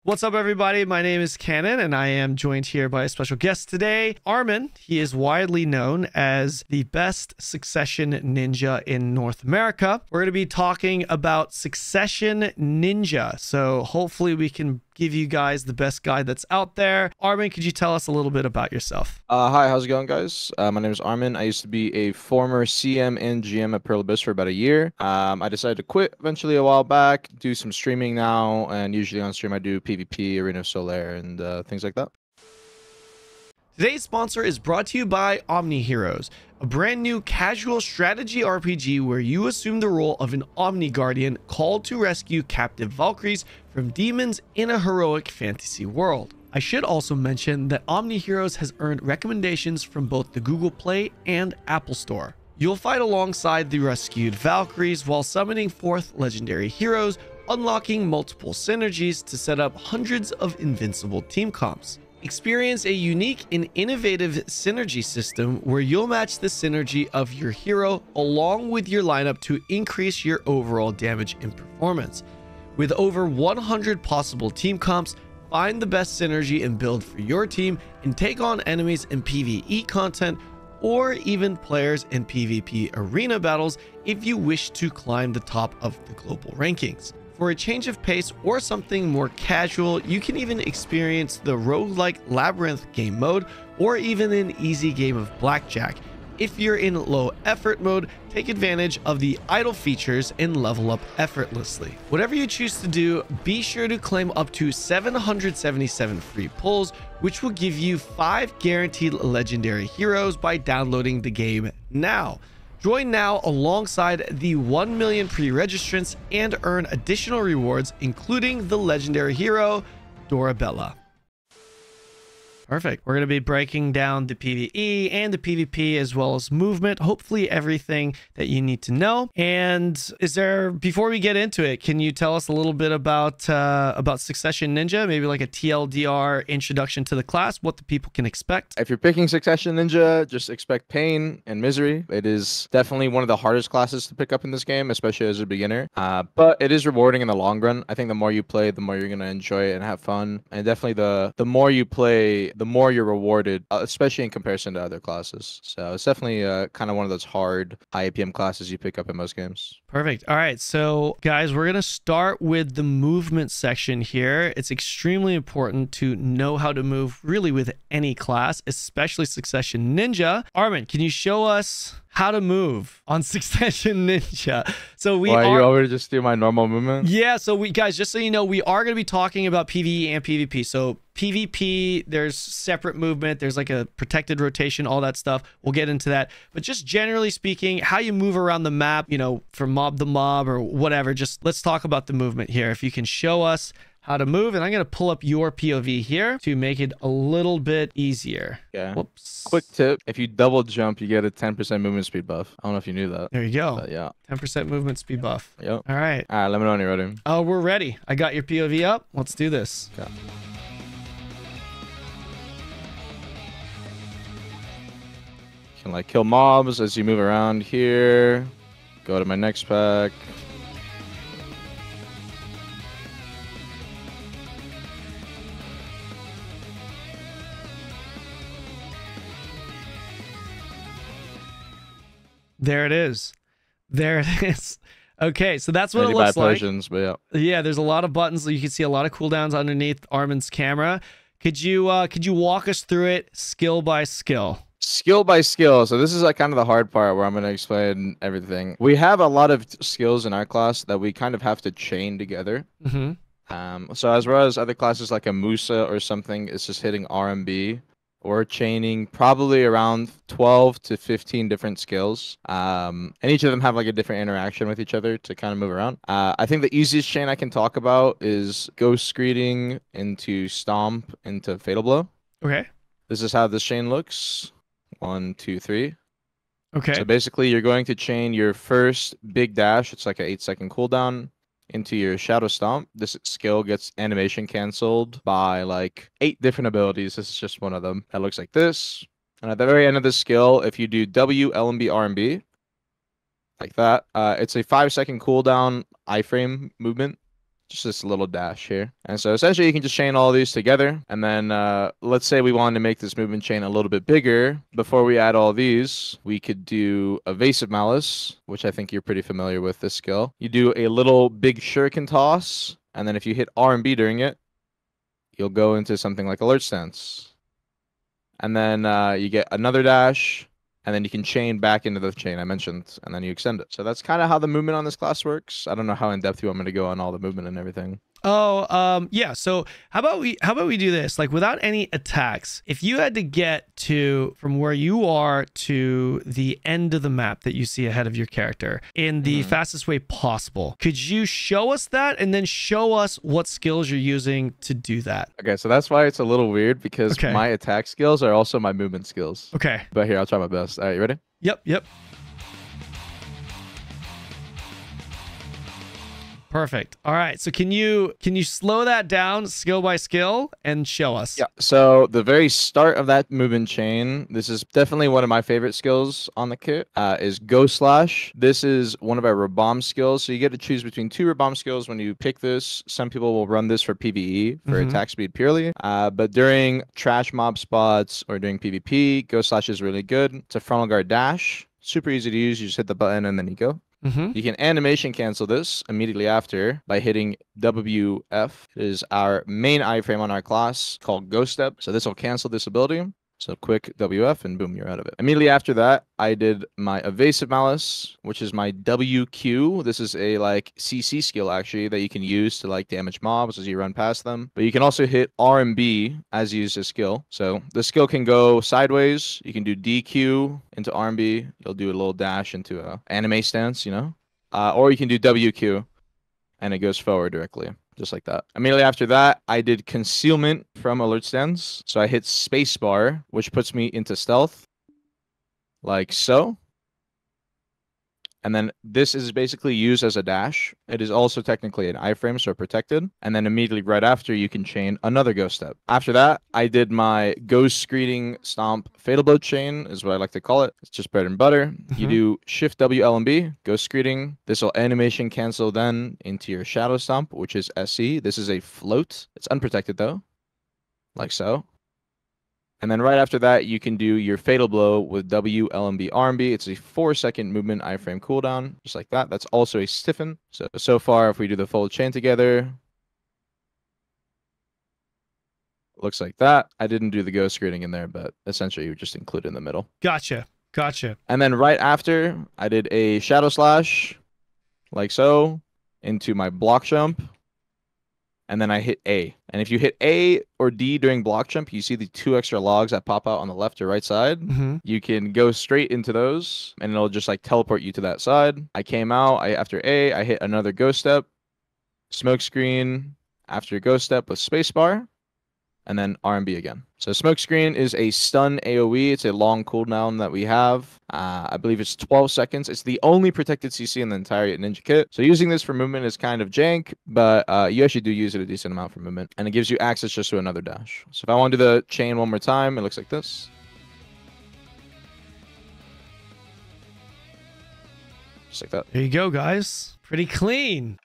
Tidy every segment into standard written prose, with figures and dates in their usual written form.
What's up, everybody? My name is Kanon, and I am joined here by a special guest today, Armin. He is widely known as the best Succession ninja in North America. We're going to be talking about Succession Ninja, so hopefully we can give you guys the best guide that's out there. Armin, could you tell us a little bit about yourself? Hi, how's it going, guys? My name is Armin. I used to be a former CM and GM at Pearl Abyss for about a year. I decided to quit eventually a while back, do some streaming now, and usually on stream I do PvP, Arena of Solare, and things like that. Today's sponsor is brought to you by Omni Heroes, a brand new casual strategy RPG where you assume the role of an Omni Guardian called to rescue captive Valkyries from demons in a heroic fantasy world. I should also mention that Omni Heroes has earned recommendations from both the Google Play and Apple Store. You'll fight alongside the rescued Valkyries while summoning forth legendary heroes, unlocking multiple synergies to set up hundreds of invincible team comps. Experience a unique and innovative synergy system where you'll match the synergy of your hero along with your lineup to increase your overall damage and performance. With over 100 possible team comps, find the best synergy and build for your team and take on enemies in PvE content or even players in PvP arena battles if you wish to climb the top of the global rankings. For a change of pace or something more casual, you can even experience the roguelike labyrinth game mode or even an easy game of blackjack. If you're in low effort mode, take advantage of the idle features and level up effortlessly. Whatever you choose to do, be sure to claim up to 777 free pulls, which will give you 5 guaranteed legendary heroes by downloading the game now. Join now alongside the 1 million pre-registrants and earn additional rewards, including the legendary hero, Dorabella. Perfect. We're going to be breaking down the PvE and the PvP as well as movement. Hopefully everything that you need to know. And before we get into it, can you tell us a little bit about Succession Ninja? Maybe like a TLDR introduction to the class, what the people can expect. If you're picking Succession Ninja, just expect pain and misery. It is definitely one of the hardest classes to pick up in this game, especially as a beginner. But it is rewarding in the long run. I think the more you play, the more you're going to enjoy it and have fun. And definitely the more you play, the more you're rewarded, especially in comparison to other classes. So it's definitely kind of one of those hard high APM classes you pick up in most games. Perfect. All right, so guys, we're going to start with the movement section here. It's extremely important to know how to move really with any class, especially Succession Ninja. Armin, can you show us how to move on Succession Ninja? So you already just do my normal movement? Yeah, so guys, just so you know, we are going to be talking about PvE and PvP. So PvP, there's separate movement, there's like a protected rotation, all that stuff. We'll get into that. But just generally speaking, how you move around the map, you know, from mob to mob or whatever, just let's talk about the movement here. If you can show us how to move, and I'm going to pull up your POV here to make it a little bit easier. Yeah. Whoops. Quick tip, if you double jump, you get a 10% movement speed buff. I don't know if you knew that. There you go. But yeah. 10% movement speed buff. Yep. All right. All right, let me know when you're ready. Oh, we're ready. I got your POV up. Let's do this. Okay. You can like kill mobs as you move around here. Go to my next pack. There it is. There it is. Okay, so that's what it looks like. Potions, but yeah. Yeah, there's a lot of buttons. You can see a lot of cooldowns underneath Armin's camera. Could you walk us through it skill by skill? Skill by skill. So this is like kind of the hard part where I'm going to explain everything. We have a lot of skills in our class that we kind of have to chain together. So as well as other classes like a Musa or something, it's just hitting RMB. Or chaining probably around 12 to 15 different skills. And each of them have like a different interaction with each other to kind of move around. I think the easiest chain I can talk about is Ghost Greeting into Stomp into Fatal Blow. Okay. This is how this chain looks. 1, 2, 3. Okay. So basically you're going to chain your first big dash. It's like an 8-second cooldown. Into your Shadow Stomp. This skill gets animation canceled by like 8 different abilities. This is just one of them. That looks like this. And at the very end of this skill, if you do W, LMB, RMB, like that, it's a 5-second cooldown iframe movement. just this little dash here. And so essentially you can just chain all these together. And then let's say we wanted to make this movement chain a little bit bigger. Before we add all these, we could do Evasive Malice, which I think you're pretty familiar with this skill. You do a little big shuriken toss, and then if you hit R and B during it, you'll go into something like Alert Stance. And then you get another dash, and then you can chain back into the chain I mentioned, and then you extend it. So that's kind of how the movement on this class works. I don't know how in depth you want me to go on all the movement and everything. Oh, yeah. So how about we do this? Like without any attacks, if you had to get to from where you are to the end of the map that you see ahead of your character in the fastest way possible, could you show us that and then show us what skills you're using to do that? Okay, so that's why it's a little weird because my attack skills are also my movement skills. Okay. But here, I'll try my best. All right, you ready? Yep. Perfect. All right. So can you slow that down skill by skill and show us? Yeah. So the very start of that movement chain, this is definitely one of my favorite skills on the kit, is Go Slash. This is one of our Rabomb skills. So you get to choose between 2 Rabomb skills when you pick this. Some people will run this for PvE, for attack speed purely. But during trash mob spots or during PvP, Go Slash is really good. It's a frontal guard dash. Super easy to use. You just hit the button and then you go. You can animation cancel this immediately after by hitting WF. It is our main iframe on our class called Ghost Step. So this will cancel this ability. So quick WF and boom, you're out of it. Immediately after that, I did my Evasive Malice, which is my WQ. This is a like CC skill actually that you can use to like damage mobs as you run past them. But you can also hit R and B as you use this skill. So the skill can go sideways. You can do DQ into R and B. You'll do a little dash into a anime stance, you know? Or you can do WQ and it goes forward directly. Just like that. Immediately after that, I did concealment from alert stands. So I hit spacebar, which puts me into stealth, like so. And then this is basically used as a dash. It is also technically an iframe, so protected. And then immediately right after, you can chain another ghost step. After that, I did my ghost screeding stomp fatal blow chain, is what I like to call it. It's just bread and butter. You do shift W, L, and B, ghost screeding. This will animation cancel then into your shadow stomp, which is SE. This is a float. It's unprotected though, like so. And then right after that, you can do your Fatal Blow with W, L, and B, R, and B. It's a 4-second movement iframe cooldown, just like that. That's also a stiffen. So far, if we do the full chain together, looks like that. I didn't do the ghost screening in there, but essentially you just include it in the middle. Gotcha. And then right after, I did a Shadow Slash, like so, into my block jump. And then I hit A. And if you hit A or D during block jump, you see the 2 extra logs that pop out on the left or right side. You can go straight into those, and it'll just like teleport you to that side. I came out, after A, I hit another ghost step, smoke screen, after ghost step with spacebar, and then R&B again. So smoke screen is a stun AoE. It's a long cooldown that we have. I believe it's 12 seconds. It's the only protected CC in the entire ninja kit. So using this for movement is kind of jank, but you actually do use it a decent amount for movement. And it gives you access just to another dash. So if I want to do the chain one more time, it looks like this. Just like that. There you go, guys. Pretty clean.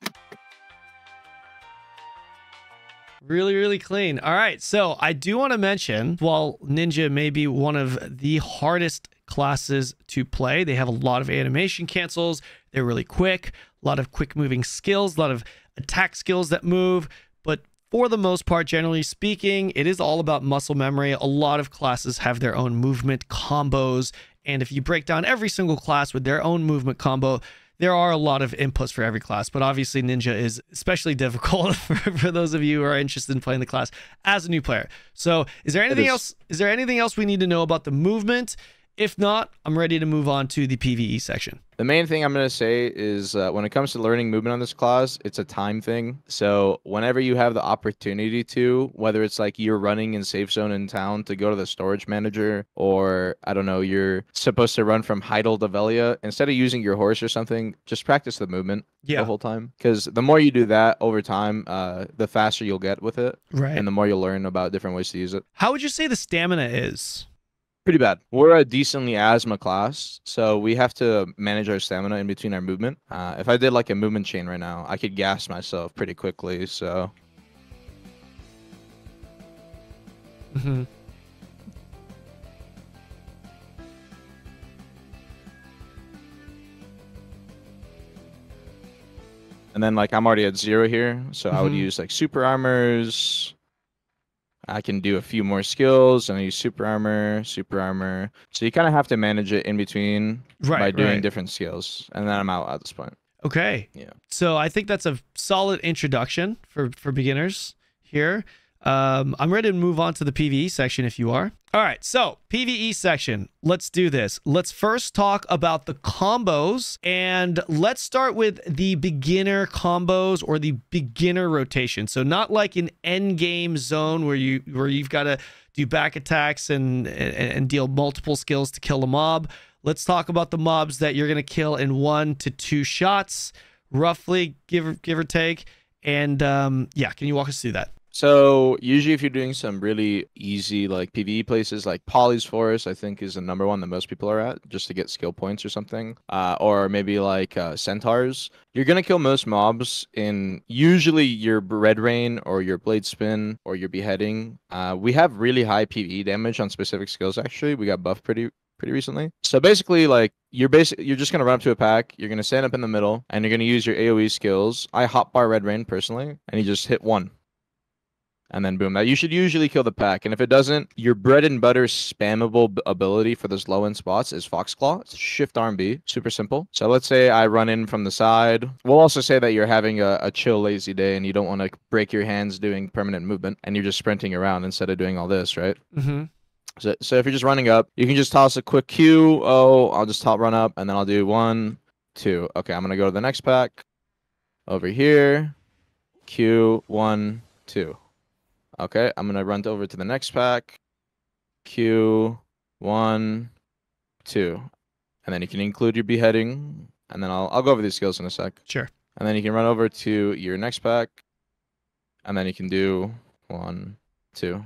Really, really clean. All right, so I do want to mention, while Ninja may be one of the hardest classes to play, they have a lot of animation cancels. They're really quick, a lot of quick moving skills, a lot of attack skills that move. But for the most part, generally speaking, it is all about muscle memory. A lot of classes have their own movement combos. And if you break down every single class with their own movement combo, there are a lot of inputs for every class, but obviously Ninja is especially difficult for those of you who are interested in playing the class as a new player. So is there anything else? Is there anything else we need to know about the movement? If not, I'm ready to move on to the PvE section. The main thing I'm going to say is when it comes to learning movement on this class, it's a time thing. So whenever you have the opportunity to, whether it's like you're running in safe zone in town to go to the storage manager, or I don't know, you're supposed to run from Heidel to Velia, instead of using your horse or something, just practice the movement the whole time. Because the more you do that over time, the faster you'll get with it. Right. And the more you'll learn about different ways to use it. How would you say the stamina is? pretty bad. We're a decently asthma class, so we have to manage our stamina in between our movement. If I did like a movement chain right now, I could gas myself pretty quickly, so... Mm-hmm. And then like I'm already at 0 here, so I would use like super armors. I can do a few more skills and I use super armor. So you kind of have to manage it in between by doing different skills. And then I'm out at this point. Okay. Yeah. So I think that's a solid introduction for beginners here. I'm ready to move on to the PvE section if you are. All right, so PvE section. Let's do this. Let's first talk about the combos, and let's start with the beginner combos or the beginner rotation. So not like an end game zone where you've got to do back attacks and deal multiple skills to kill a mob. Let's talk about the mobs that you're gonna kill in 1 to 2 shots, roughly, give or take. And yeah, can you walk us through that? So usually if you're doing some really easy like PvE places like Polly's Forest, I think is the number one that most people are at just to get skill points or something. Or maybe like Centaurs. You're going to kill most mobs in usually your Red Rain or your Blade Spin or your Beheading. We have really high PvE damage on specific skills actually. We got buffed pretty recently. So basically like you're just going to run up to a pack, you're going to stand up in the middle and you're going to use your AoE skills. I hotbar Red Rain personally and you just hit 1. And then boom, that you should usually kill the pack. And if it doesn't, your bread and butter spammable ability for those low end spots is Foxclaw. It's Shift RB, super simple. So let's say I run in from the side. We'll also say that you're having a chill, lazy day and you don't want to break your hands doing permanent movement and you're just sprinting around instead of doing all this, right? Mm-hmm. So if you're just running up, you can just toss a quick Q. Oh, I'll just run up and then I'll do 1, 2. Okay, I'm going to go to the next pack. Over here. Q, 1, 2. Okay, I'm gonna run over to the next pack. Q, 1, 2, and then you can include your beheading, and then I'll go over these skills in a sec. Sure. And then you can run over to your next pack, and then you can do 1, 2,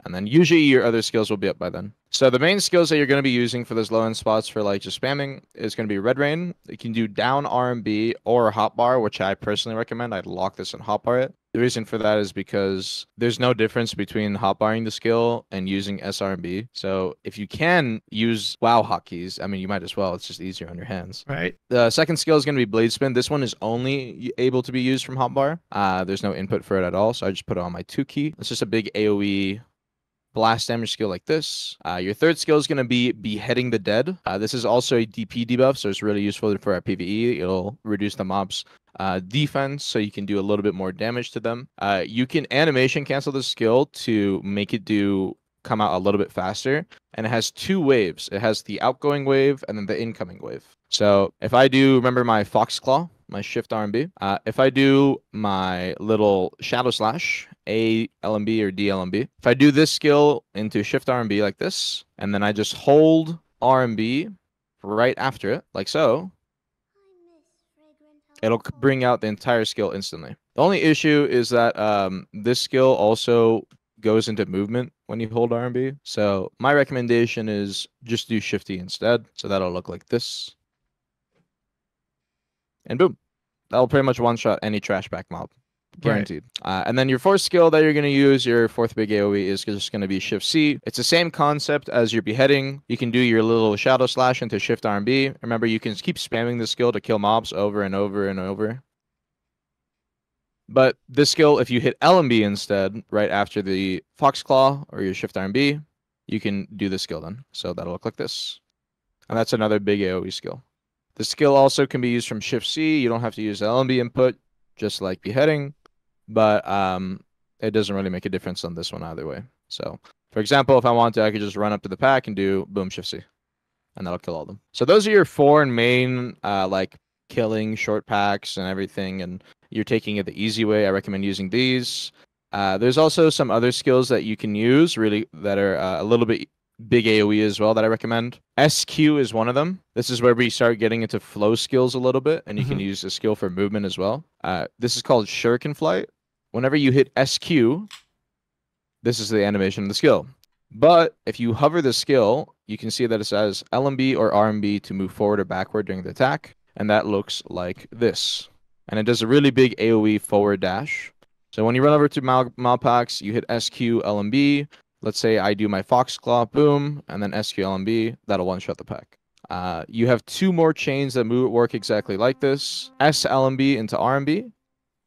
and then usually your other skills will be up by then. So the main skills that you're going to be using for those low end spots for like just spamming is going to be Red Rain. You can do down RMB or hotbar, which I personally recommend. I'd lock this and hotbar it. The reason for that is because there's no difference between hotbarring the skill and using SRMB. So if you can use WoW hotkeys, I mean, you might as well. It's just easier on your hands. Right. The second skill is going to be Blade Spin. This one is only able to be used from hotbar. There's no input for it at all. So I just put it on my 2 key. It's just a big AoE blast damage skill like this. Your third skill is going to be Beheading the Dead. This is also a DP debuff, so it's really useful for our PvE. It'll reduce the mob's defense, so you can do a little bit more damage to them. You can animation cancel this skill to make it come out a little bit faster, and it has 2 waves. It has the outgoing wave and then the incoming wave. So if I do, remember my Foxclaw, my Shift RMB. If I do my little Shadow Slash, A LMB or D LMB, if I do this skill into Shift RMB like this, and then I just hold RMB right after it, like so, it'll bring out the entire skill instantly. The only issue is that this skill also goes into movement when you hold RMB. So my recommendation is just do Shift E instead. So that'll look like this. And boom, that'll pretty much one-shot any trash back mob, guaranteed. Right. And then your fourth skill that you're going to use, your fourth big AoE, is just going to be Shift C. It's the same concept as your beheading. You can do your little Shadow Slash into Shift RMB. Remember, you can keep spamming this skill to kill mobs over and over and over. But this skill, if you hit LMB instead, right after the Foxclaw or your Shift RMB, you can do this skill then. So that'll look like this. And that's another big AoE skill. The skill also can be used from Shift C. You don't have to use the LMB input, just like beheading, but it doesn't really make a difference on this one either way. So, for example, if I want to, I could just run up to the pack and do boom Shift C, and that'll kill all of them. So those are your 4 main like killing short packs and everything, and you're taking it the easy way. I recommend using these. There's also some other skills that you can use really that are a little bit big AoE as well that I recommend. SQ is one of them. This is where we start getting into flow skills a little bit, and you can use a skill for movement as well. This is called Shuriken Flight. Whenever you hit SQ, this is the animation of the skill. But if you hover the skill you can see that it says LMB or RMB to move forward or backward during the attack, and that looks like this. And it does a really big AoE forward dash. So when you run over to Malpax, you hit SQ LMB. Let's say I do my Foxclaw, boom, and then SQ LMB. That'll one-shot the pack. You have 2 more chains that work exactly like this. S LMB into RMB.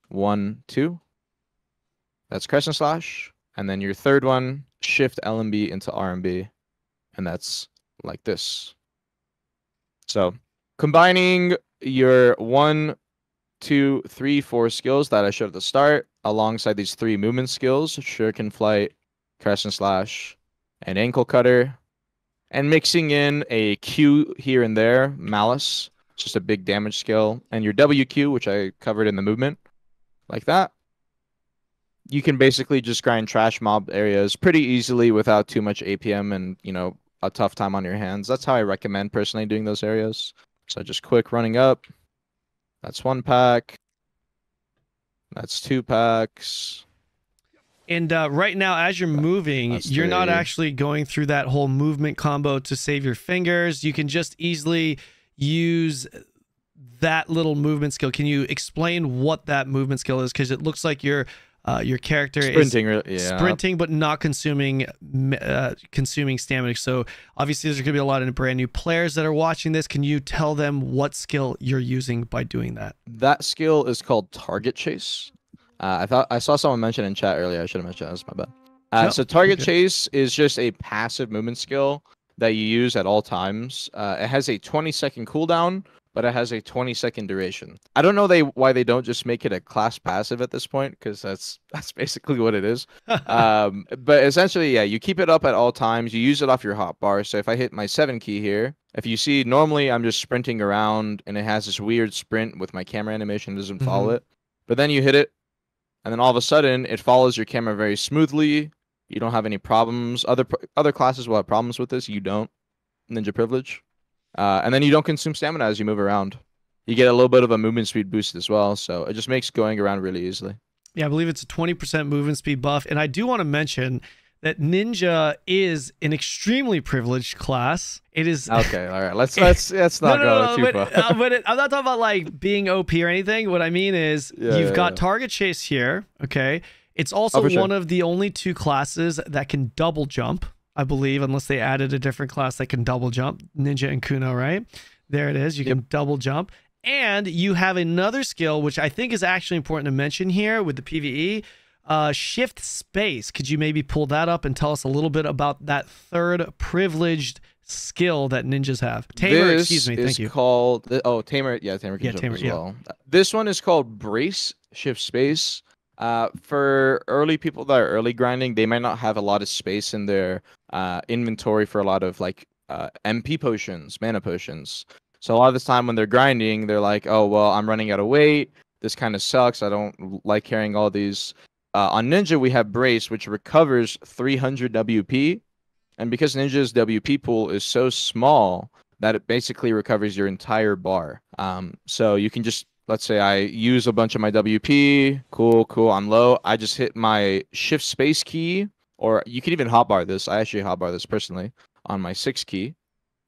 1, 2. That's Crescent Slash. And then your third one, Shift LMB into RMB. And that's like this. So combining your 1, 2, 3, 4 skills that I showed at the start, alongside these 3 movement skills, Shuriken Flight, Crescent Slash, and Ankle Cutter, and mixing in a Q here and there, Malice, just a big damage skill, and your WQ, which I covered in the movement, like that. You can basically just grind trash mob areas pretty easily without too much APM and, you know, a tough time on your hands. That's how I recommend personally doing those areas. So just quick running up. That's 1 pack. That's 2 packs. And right now, as you're moving, you're not actually going through that whole movement combo to save your fingers. You can just easily use that little movement skill. Can you explain what that movement skill is? Because it looks like your character is sprinting, but not consuming stamina. So obviously, there's going to be a lot of brand new players that are watching this. Can you tell them what skill you're using by doing that? That skill is called Target Chase. I saw someone mention in chat earlier. I should have mentioned that. That's my bad. So Target Chase is just a passive movement skill that you use at all times. It has a 20-second cooldown, but it has a 20-second duration. I don't know why they don't just make it a class passive at this point, because that's basically what it is. But essentially, yeah, you keep it up at all times. You use it off your hotbar. So if I hit my 7 key here, if you see, normally I'm just sprinting around, and it has this weird sprint with my camera animation. It doesn't follow it. But then you hit it, and then all of a sudden, it follows your camera very smoothly. You don't have any problems. Other classes will have problems with this. You don't. Ninja Privilege. And then you don't consume stamina as you move around. You get a little bit of a movement speed boost as well, so it just makes going around really easily. Yeah, I believe it's a 20% movement speed buff. And I do want to mention that Ninja is an extremely privileged class. It is okay. All right, let's not go too far. I'm not talking about like being OP or anything. What I mean is you've got Target Chase here. Okay, it's also one of the only 2 classes that can double jump, I believe, unless they added a different class that can double jump. Ninja and Kuno, right? There it is. You can double jump. And you have another skill, which I think is actually important to mention here with the PvE. Shift Space. Could you maybe pull that up and tell us a little bit about that 3rd privileged skill that ninjas have? Tamer, excuse me, thank you. Called Tamer. Yeah, Tamer can jump as well. This one is called Brace Shift Space. For early people that are early grinding, they might not have a lot of space in their inventory for a lot of like MP potions, mana potions. So a lot of the time when they're grinding, they're like, oh, well, I'm running out of weight. This kind of sucks. I don't like carrying all these. On Ninja, we have Brace, which recovers 300 WP. And because Ninja's WP pool is so small that it basically recovers your entire bar. So you can just, let's say I use a bunch of my WP. Cool, I'm low. I just hit my Shift Space key, or you can even hotbar this. I actually hotbar this personally on my 6 key.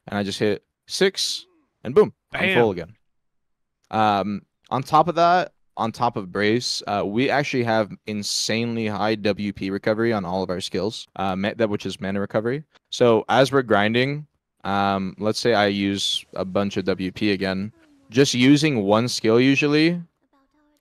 And I just hit 6, and boom, I'm full again. On top of that, on top of Brace, we actually have insanely high WP recovery on all of our skills, which is mana recovery. So as we're grinding, let's say I use a bunch of WP again, just using 1 skill usually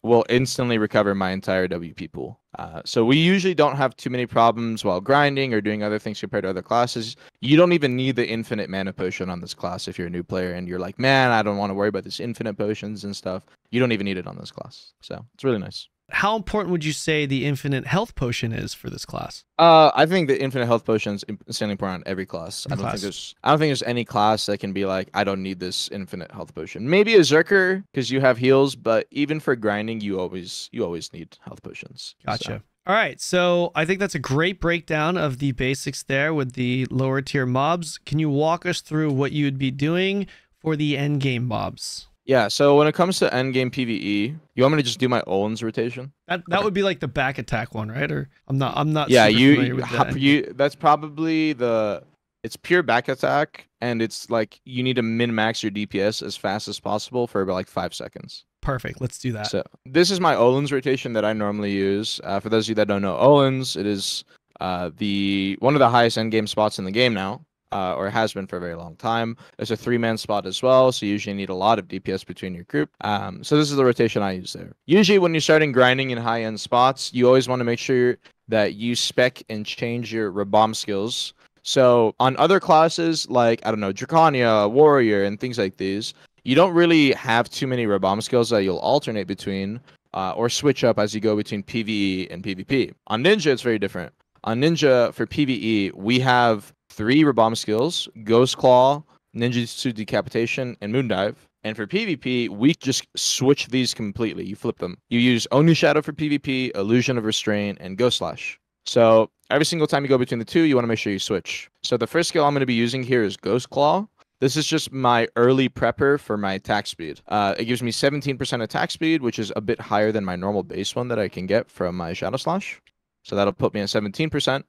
will instantly recover my entire WP pool. So we usually don't have too many problems while grinding or doing other things compared to other classes. You don't even need the infinite mana potion on this class if you're a new player and you're like, man, I don't want to worry about this infinite potions and stuff. You don't even need it on this class. So it's really nice. How important would you say the infinite health potion is for this class? I think the infinite health potion is insanely important on every class. I don't think there's any class that can be like, I don't need this infinite health potion. Maybe a Zerker because you have heals, but even for grinding, you always need health potions. Gotcha. So. All right, so I think that's a great breakdown of the basics there with the lower tier mobs. Can you walk us through what you would be doing for the end game mobs? Yeah, so when it comes to endgame PvE, you want me to just do my Olin's rotation? That would be like the back attack one, right? Or I'm not. Yeah, super familiar with that. That's probably the It's pure back attack, and it's like you need to min-max your DPS as fast as possible for about like 5 seconds. Perfect. Let's do that. So this is my Olin's rotation that I normally use. For those of you that don't know Olin's, it is one of the highest endgame spots in the game now, or has been for a very long time. It's a 3-man spot as well, so you usually need a lot of DPS between your group. So this is the rotation I use there. Usually when you're starting grinding in high-end spots, you always want to make sure that you spec and change your Rabomb skills. So on other classes like, I don't know, Draconia, Warrior, and things like these, you don't really have too many Rabomb skills that you'll alternate between or switch up as you go between PvE and PvP. On Ninja, it's very different. On Ninja, for PvE, we have 3 Rabomb skills: Ghost Claw, Ninjutsu Decapitation, and Moondive. And for PvP, we just switch these completely. You flip them. You use Oni Shadow for PvP, Illusion of Restraint, and Ghost Slash. So every single time you go between the two, you want to make sure you switch. So the first skill I'm going to be using here is Ghost Claw. This is just my early prepper for my attack speed. It gives me 17% attack speed, which is a bit higher than my normal base one that I can get from my Shadow Slash. So that'll put me at 17%.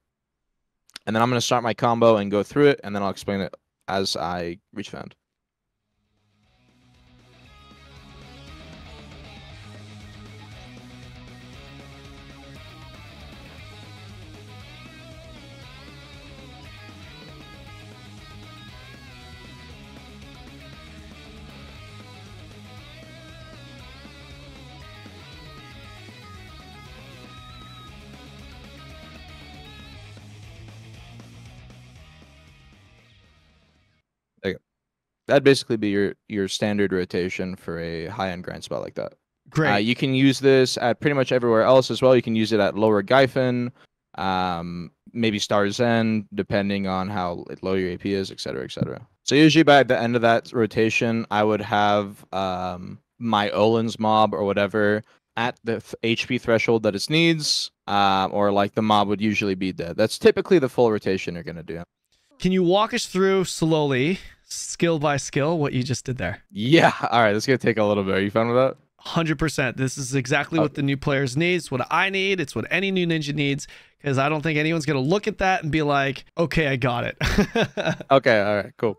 And then I'm going to start my combo and go through it, and then I'll explain it as I reach the end. That'd basically be your standard rotation for a high-end grind spot like that. Great. You can use this at pretty much everywhere else as well. You can use it at lower Gyphon, maybe Star's End, depending on how low your AP is, etc., etc. So usually by the end of that rotation, I would have my Olin's mob or whatever at the HP threshold that it needs, or like the mob would usually be dead. That's typically the full rotation you're gonna do. Can you walk us through slowly, skill by skill, what you just did there? Yeah. All right. That's going to take a little bit. Are you fine with that? 100%. This is exactly what the new players need. It's what I need. It's what any new ninja needs, because I don't think anyone's going to look at that and be like, okay, I got it. Okay. All right. Cool.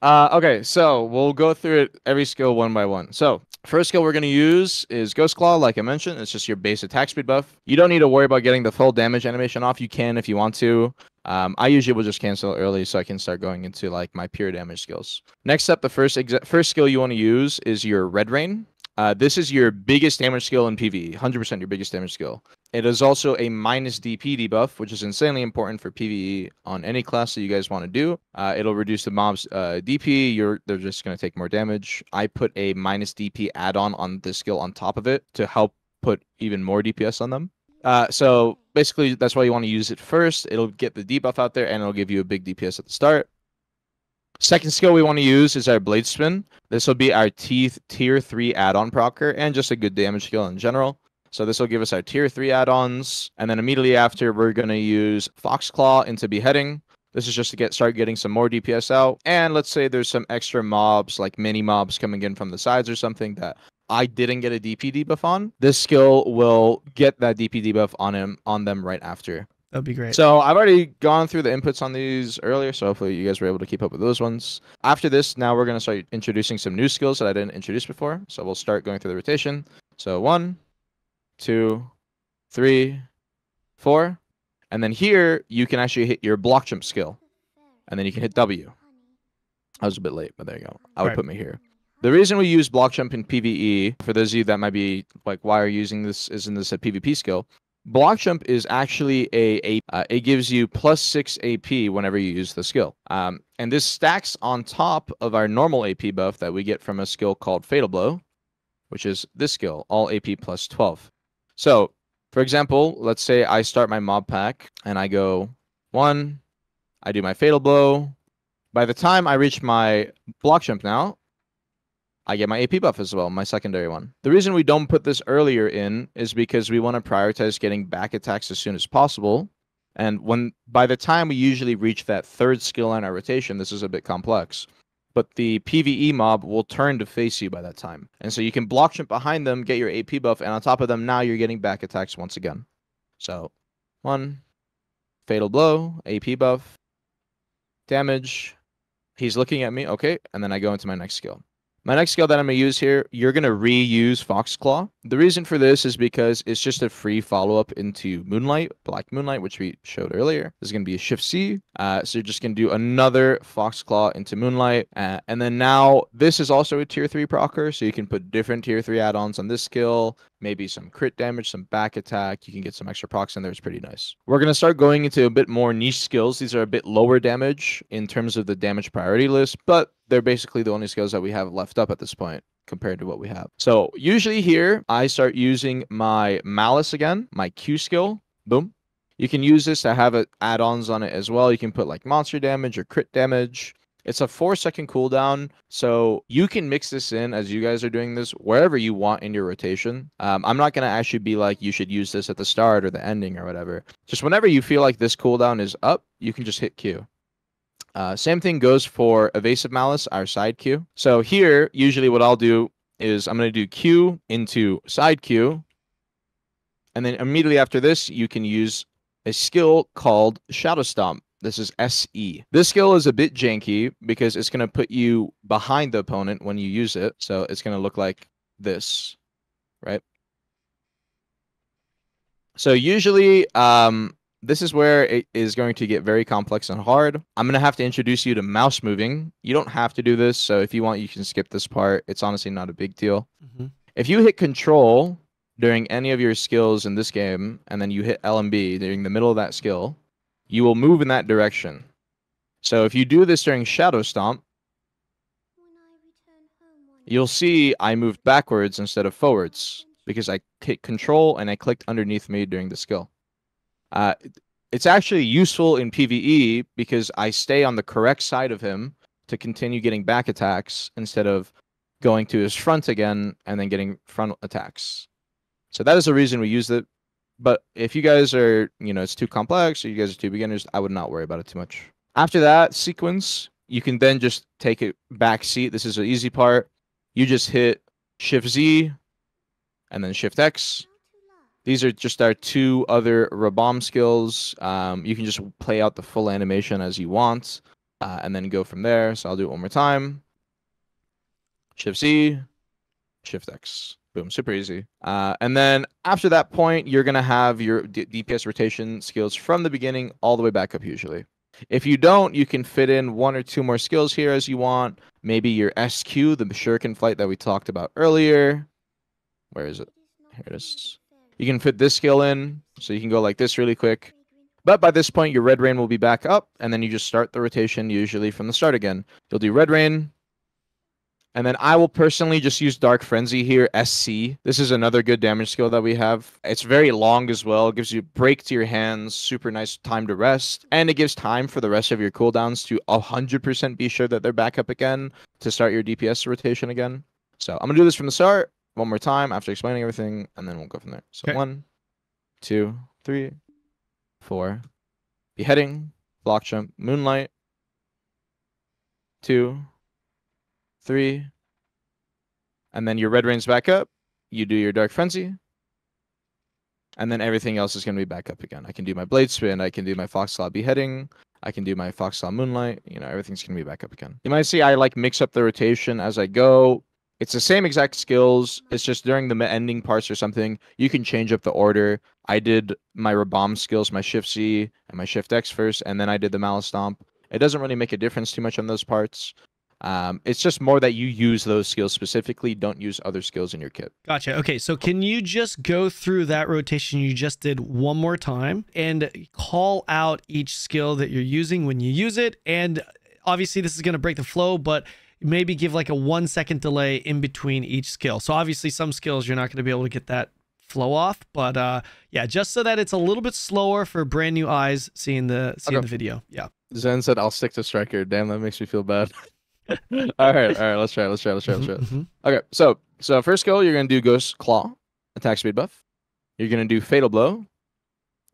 Okay. So we'll go through it every skill one by one. So first skill we're going to use is Ghost Claw. Like I mentioned, it's just your base attack speed buff. You don't need to worry about getting the full damage animation off. You can if you want to. I usually will just cancel it early so I can start going into like my pure damage skills. Next up, the first skill you want to use is your Red Rain. This is your biggest damage skill in PvE, 100% your biggest damage skill. It is also a minus DP debuff, which is insanely important for PvE on any class that you guys want to do. It'll reduce the mob's DP. They're just going to take more damage. I put a minus DP add-on on this skill on top of it to help put even more DPS on them. So basically, that's why you want to use it first. It'll get the debuff out there, and it'll give you a big DPS at the start. Second skill we want to use is our Blade Spin. This will be our tier 3 add-on procer, and just a good damage skill in general. So this will give us our tier 3 add-ons, and then immediately after, we're going to use Foxclaw into Beheading. This is just to start getting some more DPS out. And let's say there's some extra mobs, like mini mobs coming in from the sides or something that I didn't get a DP debuff on. This skill will get that DP debuff on them right after. That'd be great. So I've already gone through the inputs on these earlier, so hopefully you guys were able to keep up with those ones. After this, now we're going to start introducing some new skills that I didn't introduce before. So we'll start going through the rotation. So 1, 2, 3, 4. And then here, you can actually hit your block jump skill. And then you can hit W. I was a bit late, but there you go. I would put me here. The reason we use block jump in PvE, for those of you that might be like, why are you using this? Isn't this a PvP skill? Block jump is actually it gives you +6 AP whenever you use the skill. And this stacks on top of our normal AP buff that we get from a skill called Fatal Blow, which is this skill, all AP +12. So, for example, let's say I start my mob pack and I go 1, I do my Fatal Blow. By the time I reach my block jump now, I get my AP buff as well, my secondary one. The reason we don't put this earlier in is because we want to prioritize getting back attacks as soon as possible. And by the time we usually reach that third skill in our rotation, this is a bit complex. But the PvE mob will turn to face you by that time. And so you can block jump behind them, get your AP buff, and on top of them, now you're getting back attacks once again. So, 1, Fatal Blow, AP buff, damage. He's looking at me. Okay. And then I go into my next skill. My next skill that I'm going to use here, you're going to reuse Foxclaw. The reason for this is because it's just a free follow-up into Moonlight, Black Moonlight, which we showed earlier. This is going to be a Shift C. So you're just going to do another Foxclaw into Moonlight. And then now this is also a tier 3 procer, so you can put different tier 3 add-ons on this skill. Maybe some crit damage, some back attack. You can get some extra procs in there. It's pretty nice. We're going to start going into a bit more niche skills. These are a bit lower damage in terms of the damage priority list, but they're basically the only skills that we have left up at this point compared to what we have. So usually here, I start using my Malice again, my Q skill. Boom. You can use this to have add-ons on it as well. You can put like monster damage or crit damage. It's a 4-second cooldown, so you can mix this in as you guys are doing this wherever you want in your rotation. I'm not going to actually be like you should use this at the start or the ending or whatever. Just whenever you feel like this cooldown is up, you can just hit Q. Same thing goes for Evasive Malice, our side Q. So here, usually what I'll do is I'm going to do Q into side Q. And then immediately after this, you can use a skill called Shadow Stomp. This is SE. This skill is a bit janky because it's going to put you behind the opponent when you use it. So it's going to look like this, right? So usually, this is where it is going to get very complex and hard. I'm going to have to introduce you to mouse moving. You don't have to do this. So if you want, you can skip this part. It's honestly not a big deal. If you hit control during any of your skills in this game, and then you hit LMB during the middle of that skill, you will move in that direction. So if you do this during Shadow Stomp, you'll see I moved backwards instead of forwards because I hit control and I clicked underneath me during the skill. It's actually useful in PvE because I stay on the correct side of him to continue getting back attacks instead of going to his front again and then getting front attacks. So that is the reason we use it. But if you guys are, it's too complex or you guys are too beginners, I would not worry about it too much. After that sequence, you can then just take a back seat. This is the easy part. You just hit Shift Z and then Shift X. These are just our two other Rabomb skills. You can just play out the full animation as you want and then go from there. So I'll do it one more time. Shift Z, Shift X. Boom, super easy. And then after that point, you're going to have your DPS rotation skills from the beginning all the way back up usually. If you don't, you can fit in 1 or 2 more skills here as you want. Maybe your SQ, the Shuriken flight that we talked about earlier. Where is it? Here it is. You can fit this skill in, so you can go like this really quick. But by this point, your Red Rain will be back up, and then you just start the rotation usually from the start again. You'll do Red Rain. And then I will personally just use Dark Frenzy here, SC. This is another good damage skill that we have. It's very long as well. It gives you break to your hands, super nice time to rest. And it gives time for the rest of your cooldowns to 100% be sure that they're back up again to start your DPS rotation again. So I'm going to do this from the start one more time after explaining everything, and then we'll go from there. So okay. 1, 2, 3, 4. Beheading, Block Jump, Moonlight. 2, 3, and then your Red Rain's back up. You do your Dark Frenzy, and then everything else is going to be back up again. I can do my Blade Spin, I can do my Foxclaw Beheading, I can do my Foxclaw Moonlight. Everything's going to be back up again. You might see I mix up the rotation as I go. It's the same exact skills. It's just during the ending parts or something, you can change up the order. I did my Rabomb skills, my Shift C and my Shift X first, and then I did the Malice Stomp. It doesn't really make a difference too much on those parts. It's just more that you use those skills specifically, don't use other skills in your kit. Gotcha. Okay, so can you just go through that rotation you just did one more time and call out each skill that you're using when you use it? And obviously this is going to break the flow, but maybe give like a 1-second delay in between each skill. So obviously some skills you're not going to be able to get that flow off, but yeah, just so that it's a little bit slower for brand new eyes seeing the video. Yeah. Zen said, I'll stick to Striker. Damn, that makes me feel bad. all right, let's try. Okay, so first skill, you're gonna do Ghost Claw, attack speed buff. You're gonna do Fatal Blow.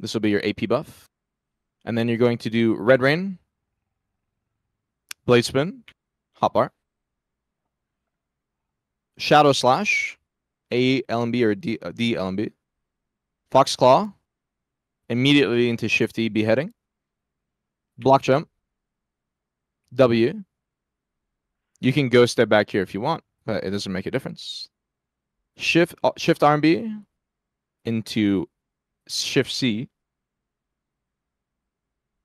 This will be your AP buff. And then you're going to do Red Rain, Blade Spin, Hotbar, Shadow Slash, A LMB or D LMB, Fox Claw, immediately into Shifty Beheading, Block Jump, W. You can go step back here if you want, but it doesn't make a difference. Shift RB into Shift C.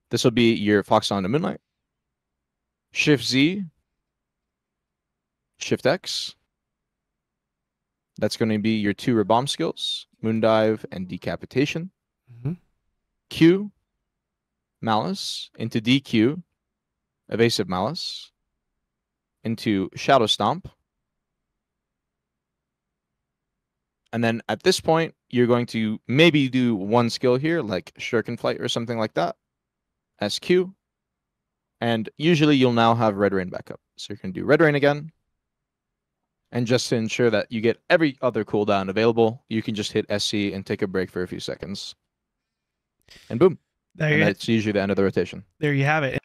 This will be your Fox on the Moonlight. Shift Z. Shift X. That's going to be your 2 Bomb skills, Moondive and Decapitation. Q, Malice, into DQ, Evasive Malice, into Shadow Stomp. And then at this point, you're going to maybe do 1 skill here, like Shuriken Flight or something like that. SQ. And usually you'll now have Red Rain back up. So you're going to do Red Rain again. And just to ensure that you get every other cooldown available, you can just hit SC and take a break for a few seconds. And boom. And that's usually the end of the rotation. There you have it.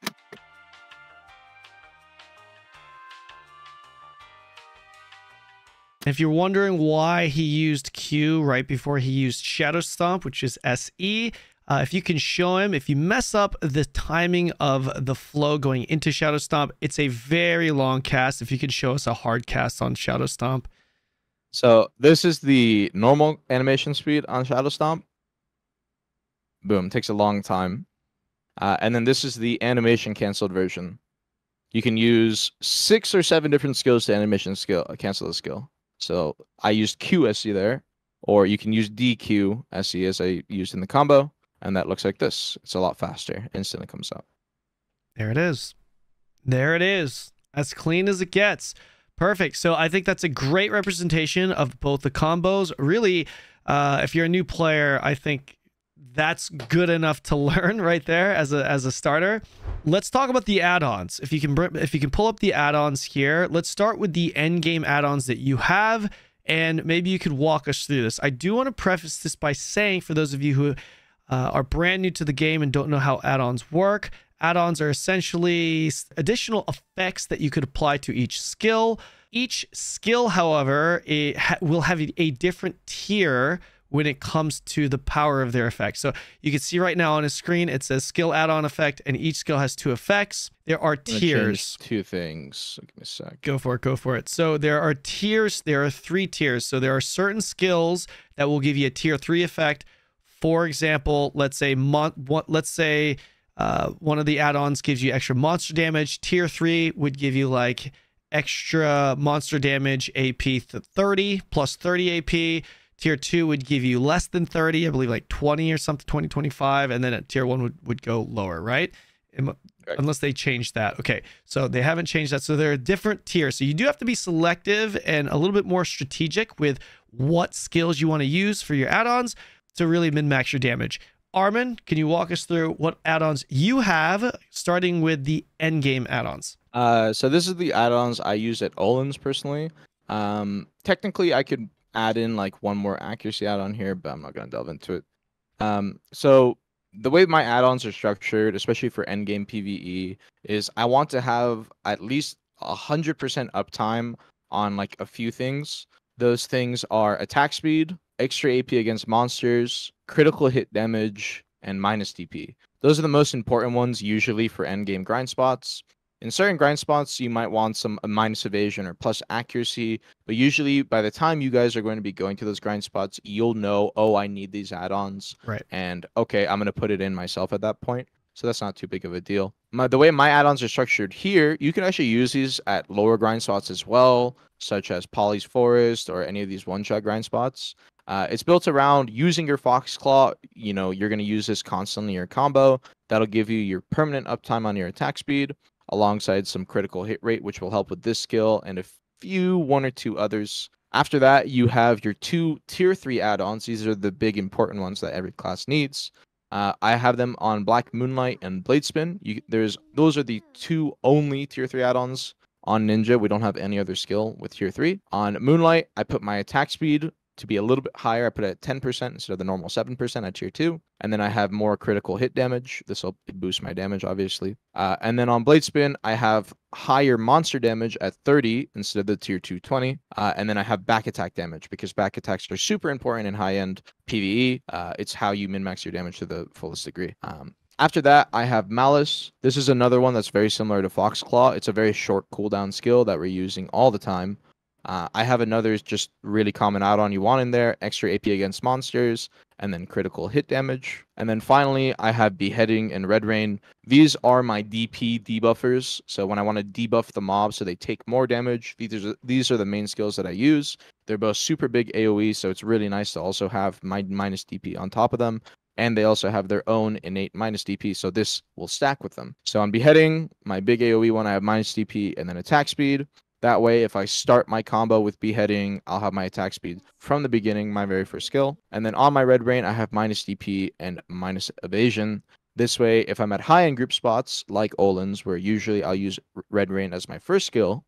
If you're wondering why he used Q right before he used Shadow Stomp, which is SE, if you can show him, if you mess up the timing of the flow going into Shadow Stomp, it's a very long cast. If you can show us a hard cast on Shadow Stomp. So this is the normal animation speed on Shadow Stomp. Boom, takes a long time. And then this is the animation canceled version. You can use 6 or 7 different skills to animation cancel the skill. So I used QSC there, or you can use DQSC as I used in the combo. And that looks like this. It's a lot faster. Instantly comes out. There it is. There it is. As clean as it gets. Perfect. So I think that's a great representation of both the combos. Really, if you're a new player, I think that's good enough to learn right there as a starter. Let's talk about the add-ons. If you can pull up the add-ons here, let's start with the end game add-ons that you have, and maybe you could walk us through this. I do want to preface this by saying, for those of you who are brand new to the game and don't know how add-ons work, add-ons are essentially additional effects that you could apply to each skill. Each skill, however, will have a different tier when it comes to the power of their effects. So you can see right now on his screen, it says skill add-on effect, and each skill has 2 effects. There are tiers. 2 things. Give me a sec. Go for it. Go for it. So there are tiers. There are 3 tiers. So there are certain skills that will give you a tier 3 effect. For example, let's say one of the add-ons gives you extra monster damage. Tier 3 would give you like extra monster damage AP 30 plus 30 AP. Tier 2 would give you less than 30, I believe like 20 or something, 20, 25. And then at tier 1 would go lower, right? Unless they change that. Okay, so they haven't changed that. So there are different tiers. So you do have to be selective and a little bit more strategic with what skills you want to use for your add-ons to really min-max your damage. Armin, can you walk us through what add-ons you have, starting with the endgame add-ons? So this is the add-ons I use at Olin's personally. Technically, I could add in like one more accuracy add-on here, but I'm not going to delve into it. So the way my add-ons are structured, especially for endgame PvE, is I want to have at least 100% uptime on like a few things. Those things are attack speed, extra AP against monsters, critical hit damage, and minus DP. Those are the most important ones usually for endgame grind spots. In certain grind spots, you might want some minus evasion or plus accuracy, but usually by the time you guys are going to be going to those grind spots, you'll know, oh, I need these add-ons. Right. And okay, I'm going to put it in myself at that point. So that's not too big of a deal. The way my add-ons are structured here, you can actually use these at lower grind spots as well, such as Polly's Forest or any of these one-shot grind spots. It's built around using your Fox Claw. You know, you're going to use this constantly in your combo. That'll give you your permanent uptime on your attack speed, alongside some critical hit rate, which will help with this skill, and a few, 1 or 2 others. After that, you have your 2 tier 3 add-ons. These are the big important ones that every class needs. I have them on Black Moonlight and Bladespin. Those are the 2 only tier 3 add-ons. On Ninja, we don't have any other skill with tier 3. On Moonlight, I put my attack speed to be a little bit higher. I put it at 10% instead of the normal 7% at tier 2. And then I have more critical hit damage. This will boost my damage, obviously. And then on Bladespin, I have higher monster damage at 30 instead of the tier 2 20. And then I have back attack damage, because back attacks are super important in high-end PvE. It's how you min-max your damage to the fullest degree. After that, I have Malice. This is another one that's very similar to Foxclaw. It's a very short cooldown skill that we're using all the time. I have another just really common add-on you want in there, extra AP against monsters, and then critical hit damage. And then finally, I have Beheading and Red Rain. These are my DP debuffers. So when I want to debuff the mob so they take more damage, these are the main skills that I use. They're both super big AoE, so it's really nice to also have my minus DP on top of them. And they also have their own innate minus DP, so this will stack with them. So on Beheading, my big AoE one, I have minus DP and then attack speed. That way, if I start my combo with Beheading, I'll have my attack speed from the beginning, my very first skill. And then on my Red Rain, I have minus DP and minus Evasion. This way, if I'm at high-end group spots, like Olin's, where usually I'll use Red Rain as my first skill,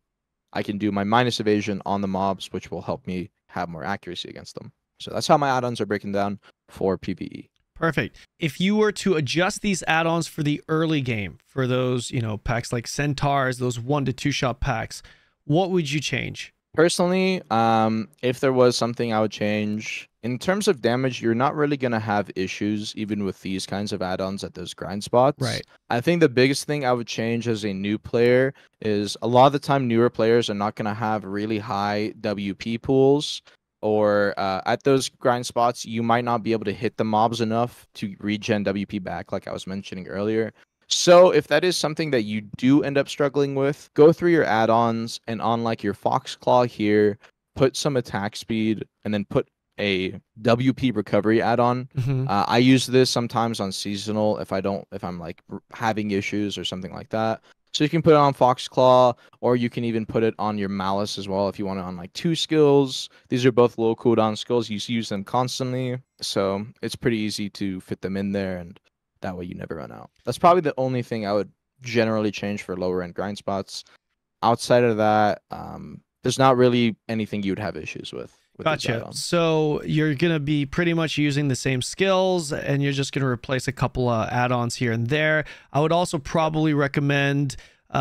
I can do my minus Evasion on the mobs, which will help me have more accuracy against them. So that's how my add-ons are breaking down for PvE. Perfect. If you were to adjust these add-ons for the early game, for those, packs like Centaurs, those 1 to 2 shot packs, what would you change? Personally, if there was something I would change, in terms of damage, you're not really going to have issues even with these kinds of add-ons at those grind spots. Right. I think the biggest thing I would change as a new player is a lot of the time newer players are not going to have really high WP pools, or at those grind spots, you might not be able to hit the mobs enough to regen WP back, like I was mentioning earlier. So if that is something that you do end up struggling with, go through your add-ons and on like your Foxclaw here, put some attack speed and then put a WP recovery add-on. I use this sometimes on seasonal if I'm like having issues or something like that. So you can put it on Foxclaw, or you can even put it on your Malice as well if you want it on like 2 skills. These are both low cooldown skills. You use them constantly, so it's pretty easy to fit them in there, and that way you never run out. That's probably the only thing I would generally change for lower end grind spots. Outside of that, there's not really anything you'd have issues with. Gotcha. So you're going to be pretty much using the same skills, and you're just going to replace a couple of add-ons here and there. I would also probably recommend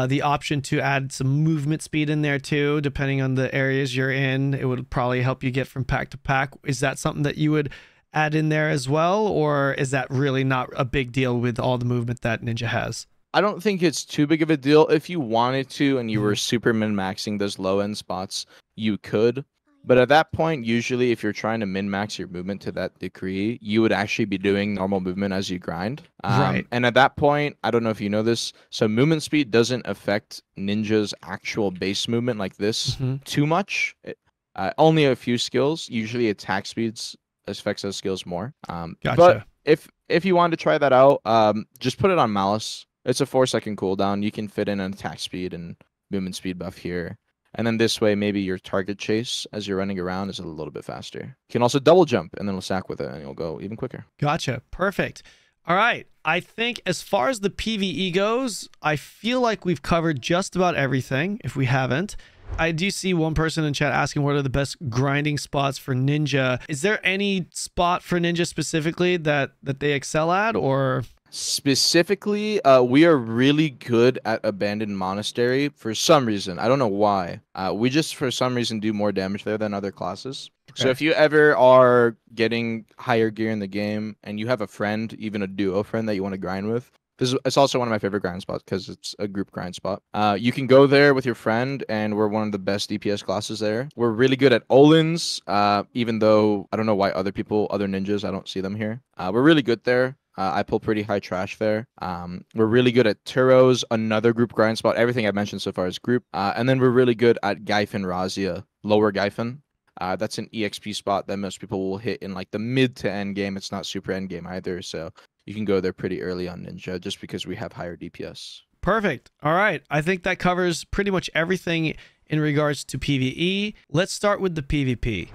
the option to add some movement speed in there too, depending on the areas you're in. It would probably help you get from pack to pack. Is that something that you would add in there as well, or is that really not a big deal with all the movement that Ninja has? I don't think it's too big of a deal. If you wanted to and you were super min-maxing those low-end spots, you could. But at that point, usually if you're trying to min-max your movement to that degree, you would actually be doing normal movement as you grind. Right. And at that point, I don't know if you know this, so movement speed doesn't affect Ninja's actual base movement like this too much. Only a few skills. Usually attack speeds affects those skills more. Gotcha. But if you wanted to try that out, just put it on Malice. It's a 4-second cooldown. You can fit in an attack speed and movement speed buff here. And then this way, maybe your target chase as you're running around is a little bit faster. You can also double jump and then it'll stack with it and you'll go even quicker. Gotcha. Perfect. All right. I think as far as the PvE goes, I feel like we've covered just about everything. If we haven't, I do see one person in chat asking what are the best grinding spots for Ninja. Is there any spot for Ninja specifically that they excel at, or? Specifically, we are really good at Abandoned Monastery for some reason. I don't know why. We just, for some reason, do more damage there than other classes. Okay. So if you ever are getting higher gear in the game and you have a friend, even a duo friend that you want to grind with, it's also one of my favorite grind spots because it's a group grind spot. You can go there with your friend, and we're one of the best DPS classes there. We're really good at Olin's, even though I don't know why other ninjas, I don't see them here. We're really good there. I pull pretty high trash there. We're really good at Turos, another group grind spot. Everything I've mentioned so far is group. And then we're really good at Gyfin Razia, lower Gyfin. That's an EXP spot that most people will hit in like the mid to end game. It's not super end game either. So you can go there pretty early on Ninja just because we have higher DPS. Perfect. All right. I think that covers pretty much everything in regards to PvE. Let's start with the PvP.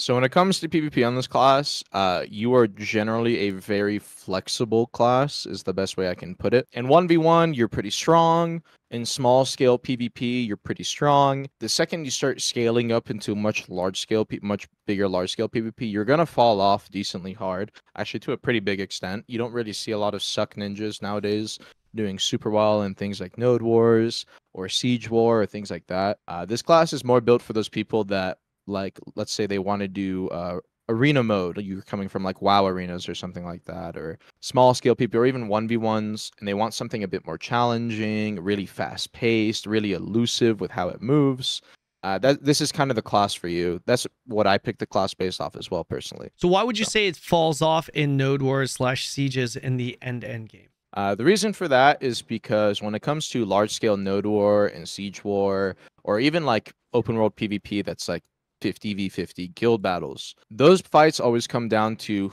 So when it comes to PvP on this class, you are generally a very flexible class is the best way I can put it. In 1v1, you're pretty strong. In small scale PvP, you're pretty strong. The second you start scaling up into much bigger large scale PvP, you're gonna fall off decently hard, actually to a pretty big extent. You don't really see a lot of suck ninjas nowadays doing super well in things like Node Wars or Siege War or things like that. This class is more built for those people that, like, let's say they want to do arena mode, you're coming from like WoW arenas or something like that, or small scale people, or even 1v1s, and they want something a bit more challenging, really fast paced, really elusive with how it moves, this is kind of the class for you. That's what I picked the class based off as well, personally. So why would you say it falls off in Node Wars / Sieges in the end game? The reason for that is because when it comes to large scale Node War and Siege War, or even like open world PvP that's like 50v50 guild battles, those fights always come down to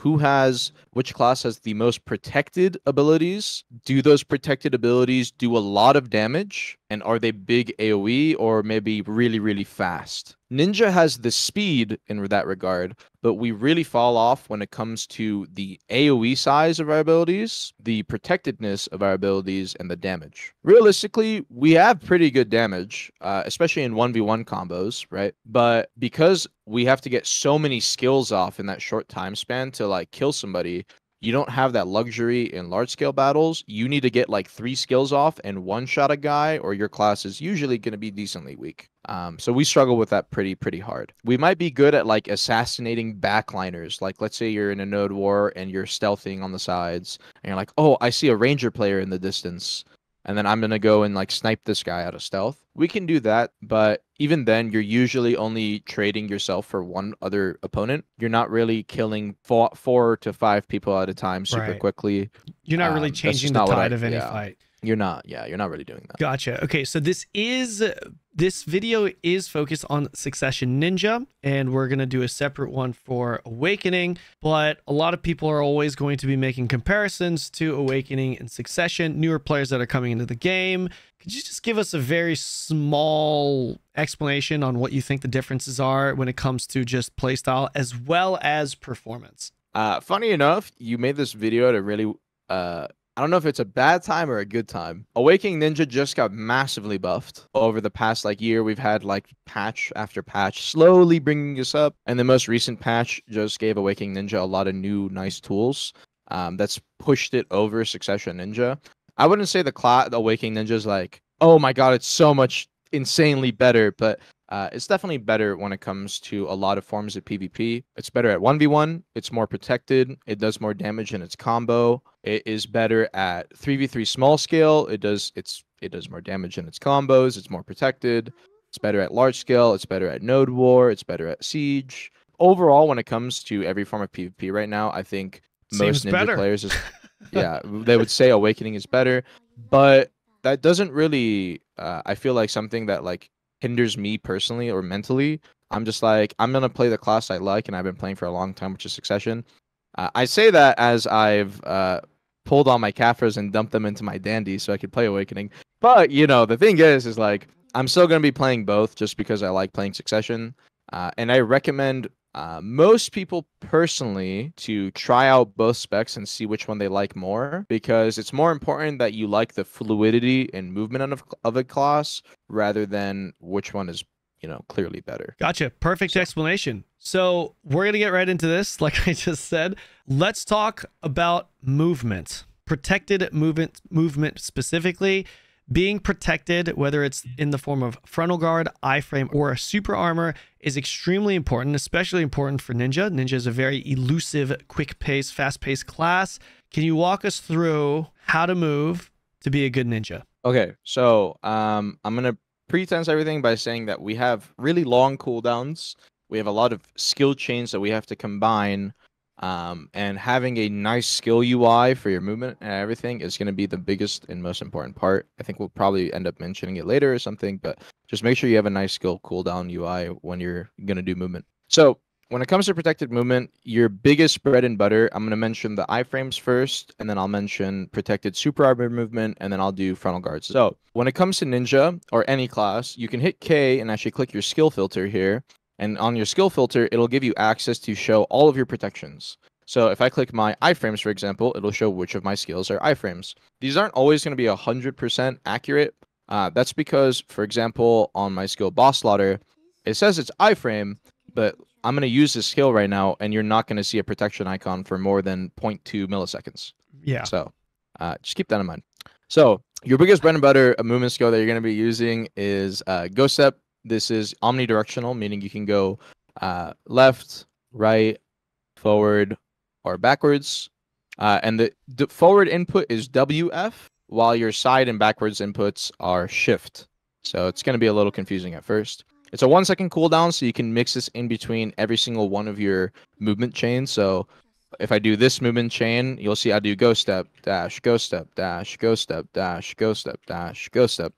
which class has the most protected abilities. Do those protected abilities do a lot of damage, and are they big AoE or maybe really, really fast? Ninja has the speed in that regard, but we really fall off when it comes to the AoE size of our abilities, the protectedness of our abilities, and the damage. Realistically, we have pretty good damage, especially in 1v1 combos, right? But because we have to get so many skills off in that short time span to like kill somebody, you don't have that luxury in large scale battles. You need to get like 3 skills off and one shot a guy, or your class is usually going to be decently weak. So we struggle with that pretty hard. We might be good at like assassinating backliners. Like let's say you're in a node war and you're stealthing on the sides and you're like, oh, I see a ranger player in the distance, and then I'm going to go and like snipe this guy out of stealth. We can do that, but even then, you're usually only trading yourself for one other opponent. You're not really killing 4 to 5 people at a time super quickly. You're not really changing the tide of any fight. You're not really doing that. Gotcha. Okay, so this video is focused on Succession Ninja, and we're going to do a separate one for Awakening, but a lot of people are always going to be making comparisons to Awakening and Succession, newer players that are coming into the game. Could you just give us a very small explanation on what you think the differences are when it comes to just playstyle as well as performance? Funny enough, you made this video to really I don't know if it's a bad time or a good time. Awakening Ninja just got massively buffed over the past like year. We've had like patch after patch slowly bringing us up, and the most recent patch just gave Awakening Ninja a lot of new nice tools that's pushed it over Succession Ninja. I wouldn't say the Awakening Ninja is like, oh my god, it's so much insanely better, but it's definitely better when it comes to a lot of forms of PvP. It's better at 1v1. It's more protected. It does more damage in its combo. It is better at 3v3 small scale. It does more damage in its combos. It's more protected. It's better at large scale. It's better at node war. It's better at siege. Overall, when it comes to every form of PvP right now, I think most Ninja players they would say Awakening is better, but that doesn't really I feel like something that like hinders me personally or mentally. I'm just like, I'm gonna play the class I like and I've been playing for a long time, which is Succession. I say that as I've pulled all my Kaffers and dumped them into my Dandy so I could play Awakening. But you know, the thing is like I'm still gonna be playing both just because I like playing Succession. And I recommend most people personally to try out both specs and see which one they like more, because it's more important that you like the fluidity and movement of a class rather than which one is, you know, clearly better. Gotcha. Perfect explanation. So we're going to get right into this. Like I just said, let's talk about movement, protected movement specifically. Being protected, whether it's in the form of frontal guard, iframe, or super armor, is extremely important, especially important for Ninja. Ninja is a very elusive, quick-paced, fast-paced class. Can you walk us through how to move to be a good Ninja? Okay, so I'm going to pretense everything by saying that we have really long cooldowns. We have a lot of skill chains that we have to combine. And having a nice skill UI for your movement and everything is going to be the biggest and most important part. I think we'll probably end up mentioning it later or something, but just make sure you have a nice skill cooldown UI when you're going to do movement. So when it comes to protected movement, your biggest bread and butter, I'm going to mention the iframes first, and then I'll mention protected super armor movement, and then I'll do frontal guards. So when it comes to Ninja or any class, you can hit K and actually click your skill filter here. And on your skill filter, it'll give you access to show all of your protections. So if I click my iframes, for example, it'll show which of my skills are iframes. These aren't always going to be 100% accurate. That's because, for example, on my skill Boss Slaughter, it says it's iframe, but I'm going to use this skill right now, and you're not going to see a protection icon for more than 0.2 milliseconds. Yeah. So just keep that in mind. So your biggest bread and butter movement skill that you're going to be using is Ghost Step. This is omnidirectional, meaning you can go left, right, forward, or backwards. And the forward input is WF, while your side and backwards inputs are shift. So it's going to be a little confusing at first. It's a 1 second cooldown, so you can mix this in between every single one of your movement chains. So if I do this movement chain, you'll see I do go step, dash, go step, dash, go step, dash, go step, dash, go step,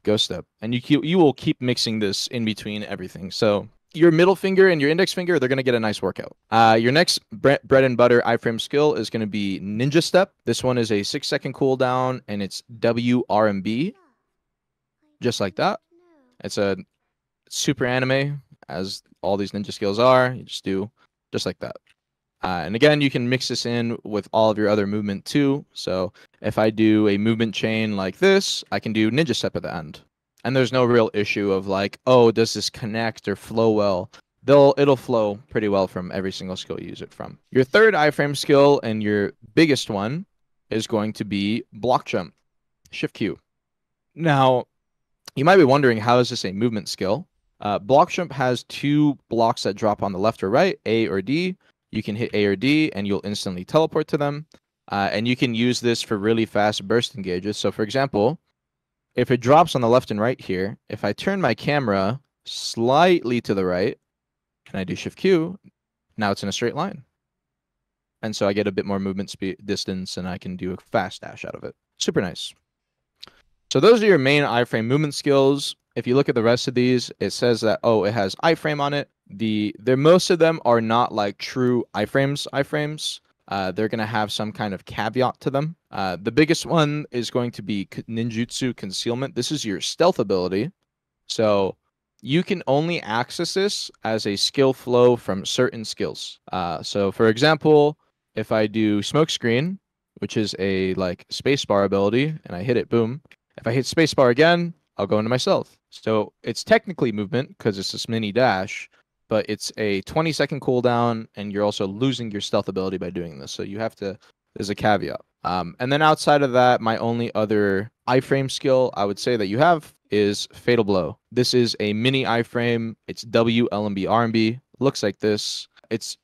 go step. And you will keep mixing this in between everything. So your middle finger and your index finger, they're going to get a nice workout. Your next bread and butter iframe skill is going to be Ninja Step. This one is a 6 second cooldown, and it's W, R, and B. Just like that. It's a super anime, as all these ninja skills are. You just do just like that. And again, you can mix this in with all of your other movement too. So if I do a movement chain like this, I can do Ninja Step at the end. And there's no real issue of like, oh, does this connect or flow well? It'll flow pretty well from every single skill you use it from. Your third iframe skill and your biggest one is going to be block jump, shift Q. Now, you might be wondering, how is this a movement skill? Block jump has 2 blocks that drop on the left or right, A or D. You can hit A or D and you'll instantly teleport to them. And you can use this for really fast burst engages. So for example, if it drops on the left and right here, if I turn my camera slightly to the right and I do shift Q, now it's in a straight line. And so I get a bit more movement speed distance and I can do a fast dash out of it. Super nice. So those are your main iframe movement skills. If you look at the rest of these, it says that, oh, it has iframe on it. Most of them are not like true iframes. They're going to have some kind of caveat to them. The biggest one is going to be ninjutsu concealment. This is your stealth ability. So you can only access this as a skill flow from certain skills. So for example, if I do smoke screen, which is a like spacebar ability, and I hit it, boom. If I hit spacebar again, I'll go into my stealth. So it's technically movement because it's this mini dash, but it's a 20 second cooldown, and you're also losing your stealth ability by doing this. So you have to, there's a caveat. And then outside of that, my only other iframe skill I would say that you have is Fatal Blow. This is a mini iframe. It's W, L, and B, R, and B. Looks like this. It's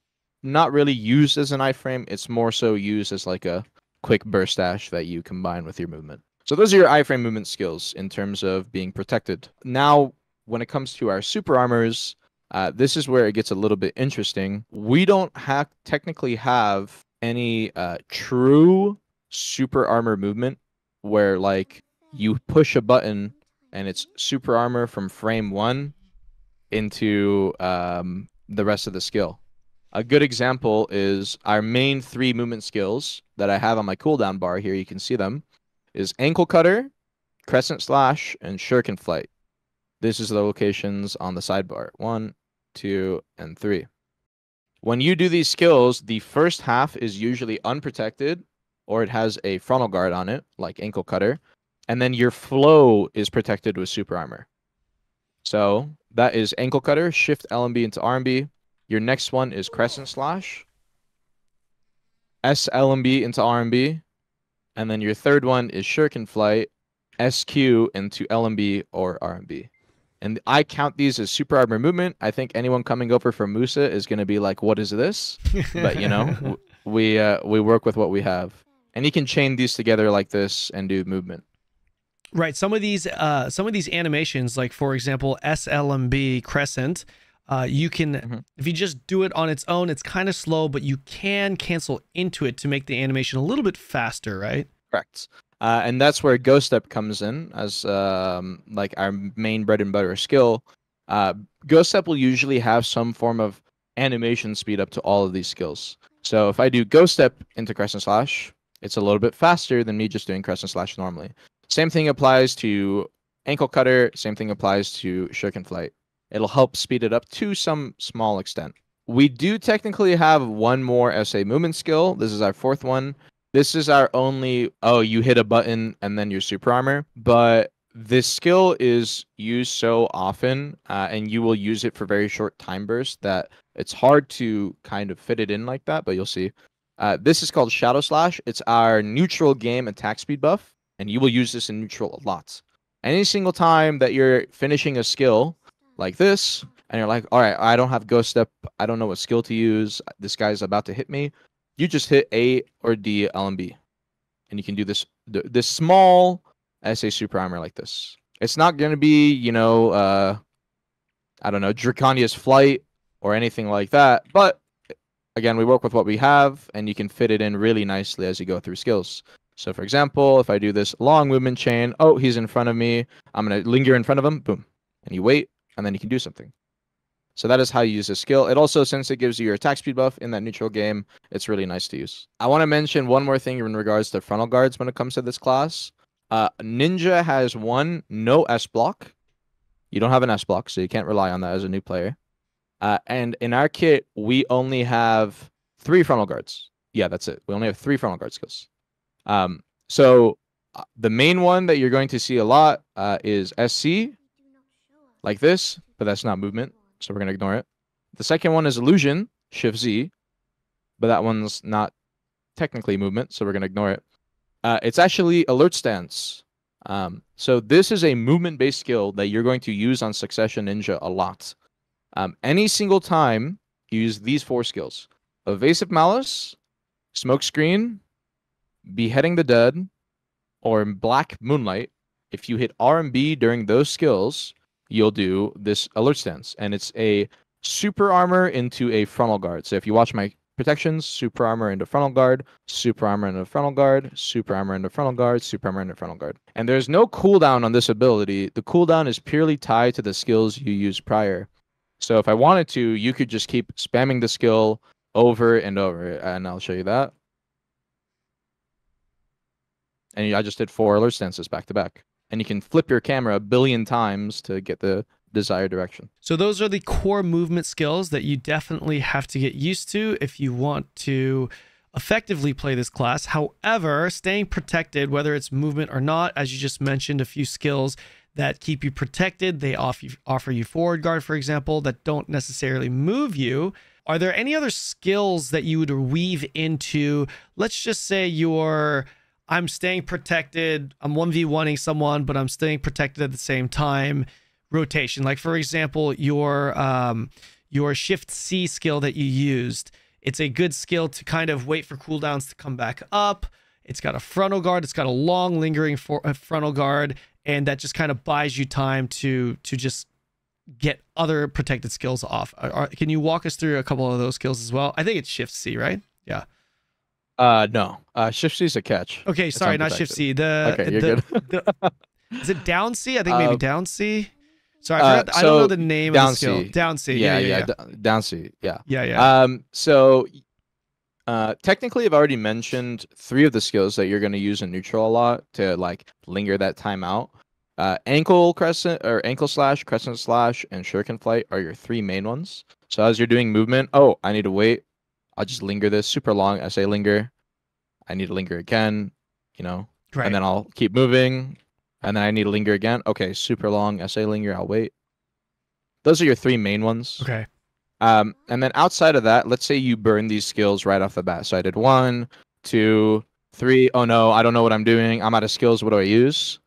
not really used as an iframe. It's more so used as like a quick burst dash that you combine with your movement. So those are your iframe movement skills in terms of being protected. Now, when it comes to our super armors, this is where it gets a little bit interesting. We don't technically have any true super armor movement where like you push a button and it's super armor from frame 1 into the rest of the skill. A good example is our main 3 movement skills that I have on my cooldown bar here. You can see them. Is ankle cutter, crescent slash, and shuriken flight. This is the locations on the sidebar. 1, 2, and 3. When you do these skills, the first half is usually unprotected, or it has a frontal guard on it, like ankle cutter, and then your flow is protected with super armor. So that is ankle cutter, shift L and B into R and B. Your next one is crescent slash, S L and B into R and B. And then your third one is shuriken flight, SQ into LMB or RMB. And I count these as super armor movement. I think anyone coming over from Musa is going to be like, what is this? But, you know, we work with what we have. And you can chain these together like this and do movement. Right. Some of these animations, like, for example, SLMB crescent, you can, if you just do it on its own, it's kind of slow, but you can cancel into it to make the animation a little bit faster, right? Correct. And that's where Ghost Step comes in as like our main bread and butter skill. Ghost Step will usually have some form of animation speed up to all of these skills. So if I do Ghost Step into crescent slash, it's a little bit faster than me just doing crescent slash normally. Same thing applies to ankle cutter. Same thing applies to shuriken flight. It'll help speed it up to some small extent. We do technically have one more SA movement skill. This is our 4th one. This is our only, oh, you hit a button and then your super armor. But this skill is used so often, and you will use it for very short time bursts that it's hard to kind of fit it in like that, but you'll see. This is called Shadow Slash. It's our neutral game attack speed buff, and you will use this in neutral a lot. Any single time that you're finishing a skill like this, and you're like, all right, I don't have Ghost Step. I don't know what skill to use. This guy's about to hit me. You just hit A or D, L, and B. And you can do this small SA super armor like this. It's not going to be, you know, I don't know, Draconia's Flight or anything like that. But again, we work with what we have, and you can fit it in really nicely as you go through skills. So for example, if I do this long movement chain, oh, he's in front of me. I'm going to linger in front of him. Boom. And you wait, and then you can do something. So that is how you use this skill. It also, since it gives you your attack speed buff in that neutral game, it's really nice to use. I want to mention one more thing in regards to frontal guards when it comes to this class. Ninja has no S block. You don't have an S block, so you can't rely on that as a new player. And in our kit, we only have 3 frontal guards. Yeah, that's it. We only have 3 frontal guard skills. So the main one that you're going to see a lot is SC, like this, but that's not movement. So we're going to ignore it. The second one is Illusion, Shift Z, but that one's not technically movement, so we're going to ignore it. It's actually Alert Stance. So this is a movement-based skill that you're going to use on Succession Ninja a lot. Any single time you use these 4 skills: Evasive Malice, Smoke Screen, Beheading the Dead, or Black Moonlight. If you hit R and B during those skills, you'll do this Alert Stance, and it's a super armor into a frontal guard. So if you watch my protections, super armor into frontal guard, super armor into frontal guard, super armor into frontal guard, super armor into frontal guard. And there's no cooldown on this ability. The cooldown is purely tied to the skills you used prior. So if I wanted to, you could just keep spamming the skill over and over, and I'll show you that. And I just did 4 alert stances back to back. And you can flip your camera 1 billion times to get the desired direction. So those are the core movement skills that you definitely have to get used to if you want to effectively play this class. However, staying protected, whether it's movement or not, as you just mentioned, a few skills that keep you protected. They offer you forward guard, for example, that don't necessarily move you. Are there any other skills that you would weave into, let's just say I'm staying protected, I'm 1v1ing someone, but I'm staying protected at the same time, rotation? Like, for example, your Shift C skill that you used, it's a good skill to kind of wait for cooldowns to come back up. It's got a frontal guard, it's got a long lingering frontal guard, and that just kind of buys you time to just get other protected skills off. Can you walk us through a couple of those skills as well? I think it's Shift C, right? Yeah. No. Shift C is a catch. Okay, sorry, not Shift C. Okay, you're good. Is it Down C? I think maybe Down C. Sorry, I forgot. I don't know the name of the skill. Down C. Yeah. Down C. Yeah. Yeah. So technically, I've already mentioned 3 of the skills that you're going to use in neutral a lot to like linger that time out. Ankle slash, crescent slash, and shuriken flight are your 3 main ones. So as you're doing movement, oh, I need to wait. I'll just linger this super long SA linger. I need to linger again, you know, right. And then I'll keep moving. And then I need to linger again. Okay, super long SA linger. I'll wait. Those are your 3 main ones. Okay. And then outside of that, let's say you burn these skills right off the bat. So I did 1, 2, 3. Oh no, I don't know what I'm doing. I'm out of skills. What do I use?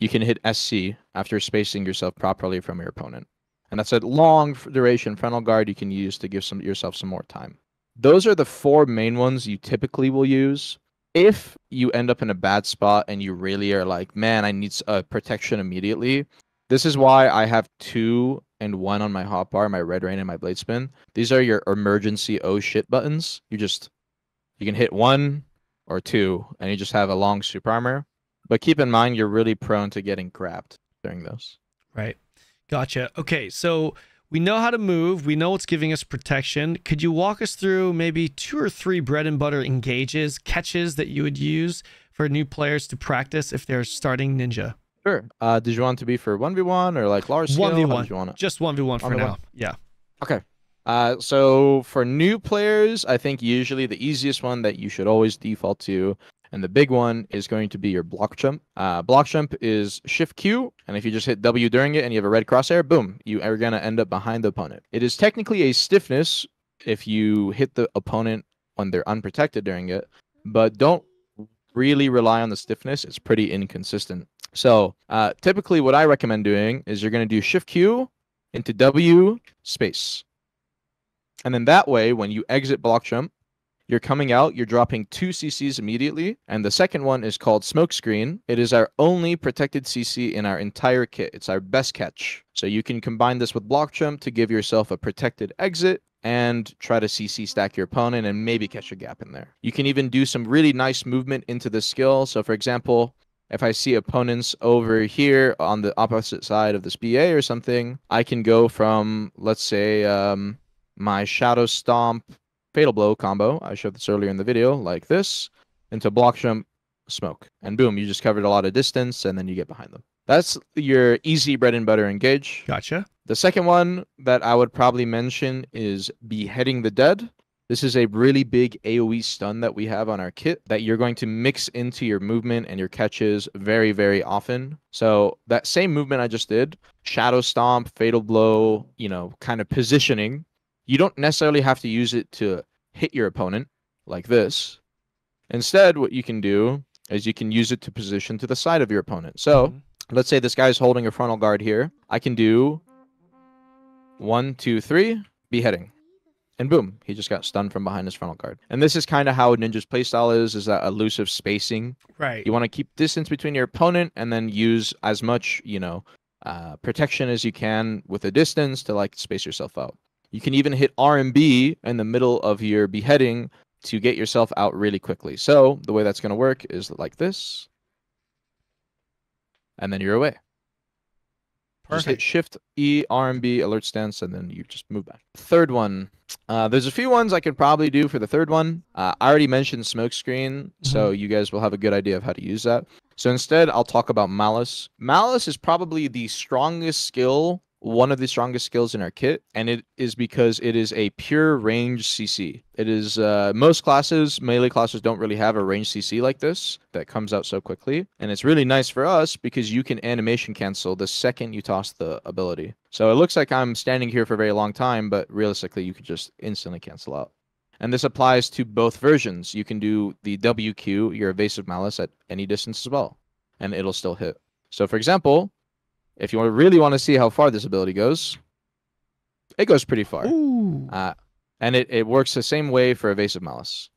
You can hit SC after spacing yourself properly from your opponent. And that's a long duration frontal guard you can use to give yourself some more time. Those are the 4 main ones you typically will use. If you end up in a bad spot and you really are like, man, I need protection immediately, this is why I have 2 and 1 on my hotbar, my red rain and my blade spin. These are your emergency oh shit buttons. You can hit 1 or 2 and you just have a long super armor. But keep in mind, you're really prone to getting grabbed during those. Right. Gotcha. Okay, so we know how to move. We know what's giving us protection. Could you walk us through maybe 2 or 3 bread and butter engages, catches that you would use for new players to practice if they're starting Ninja? Sure. Did you want it to be for 1v1 or like large scale? 1v1. Just 1v1 for now. Yeah. Okay. So for new players, I think usually the easiest one that you should always default to, and the big one, is going to be your block jump. Block jump is Shift Q, and if you just hit W during it and you have a red crosshair, boom, you are going to end up behind the opponent. It is technically a stiffness if you hit the opponent when they're unprotected during it, but don't really rely on the stiffness. It's pretty inconsistent. So typically what I recommend doing is you're going to do Shift Q, into W space. And then that way, when you exit block jump, you're coming out, you're dropping 2 CCs immediately. And the second one is called smoke screen. It is our only protected CC in our entire kit. It's our best catch. So you can combine this with block jump to give yourself a protected exit and try to CC stack your opponent and maybe catch a gap in there. You can even do some really nice movement into the skill. So for example, if I see opponents over here on the opposite side of this BA or something, I can go from, let's say, my Shadow Stomp Fatal Blow combo, I showed this earlier in the video, like this, into block jump smoke. And boom, you just covered a lot of distance and then you get behind them. That's your easy bread and butter engage. Gotcha. The second one that I would probably mention is Beheading the Dead. This is a really big AoE stun that we have on our kit that you're going to mix into your movement and your catches very, very often. So that same movement I just did, Shadow Stomp, Fatal Blow, you know, kind of positioning, you don't necessarily have to use it to hit your opponent like this. Instead, what you can do is you can use it to position to the side of your opponent. So let's say this guy's holding a frontal guard here. I can do 1, 2, 3, beheading. And boom, he just got stunned from behind his frontal guard. And this is kind of how Ninja's playstyle is that elusive spacing. Right. You want to keep distance between your opponent and then use as much, you know, protection as you can with a distance to like space yourself out. You can even hit R and B in the middle of your beheading to get yourself out really quickly. So the way that's going to work is like this. And then you're away. Perfect. Just hit Shift E, R and B, alert stance, and then you just move back. Third one. There's a few ones I could probably do for the third one. I already mentioned smoke screen, so you guys will have a good idea of how to use that. So instead, I'll talk about Malice. Malice is probably the strongest skill, one of the strongest skills in our kit, and it is because it is a pure range CC. It is, most classes, melee classes don't really have a range CC like this that comes out so quickly, and it's really nice for us because you can animation cancel the second you toss the ability. So it looks like I'm standing here for a very long time, but realistically you could just instantly cancel out. And this applies to both versions. You can do the WQ, your evasive malice, at any distance as well, and it'll still hit. So for example, if you really want to see how far this ability goes, it goes pretty far. And it works the same way for evasive malice.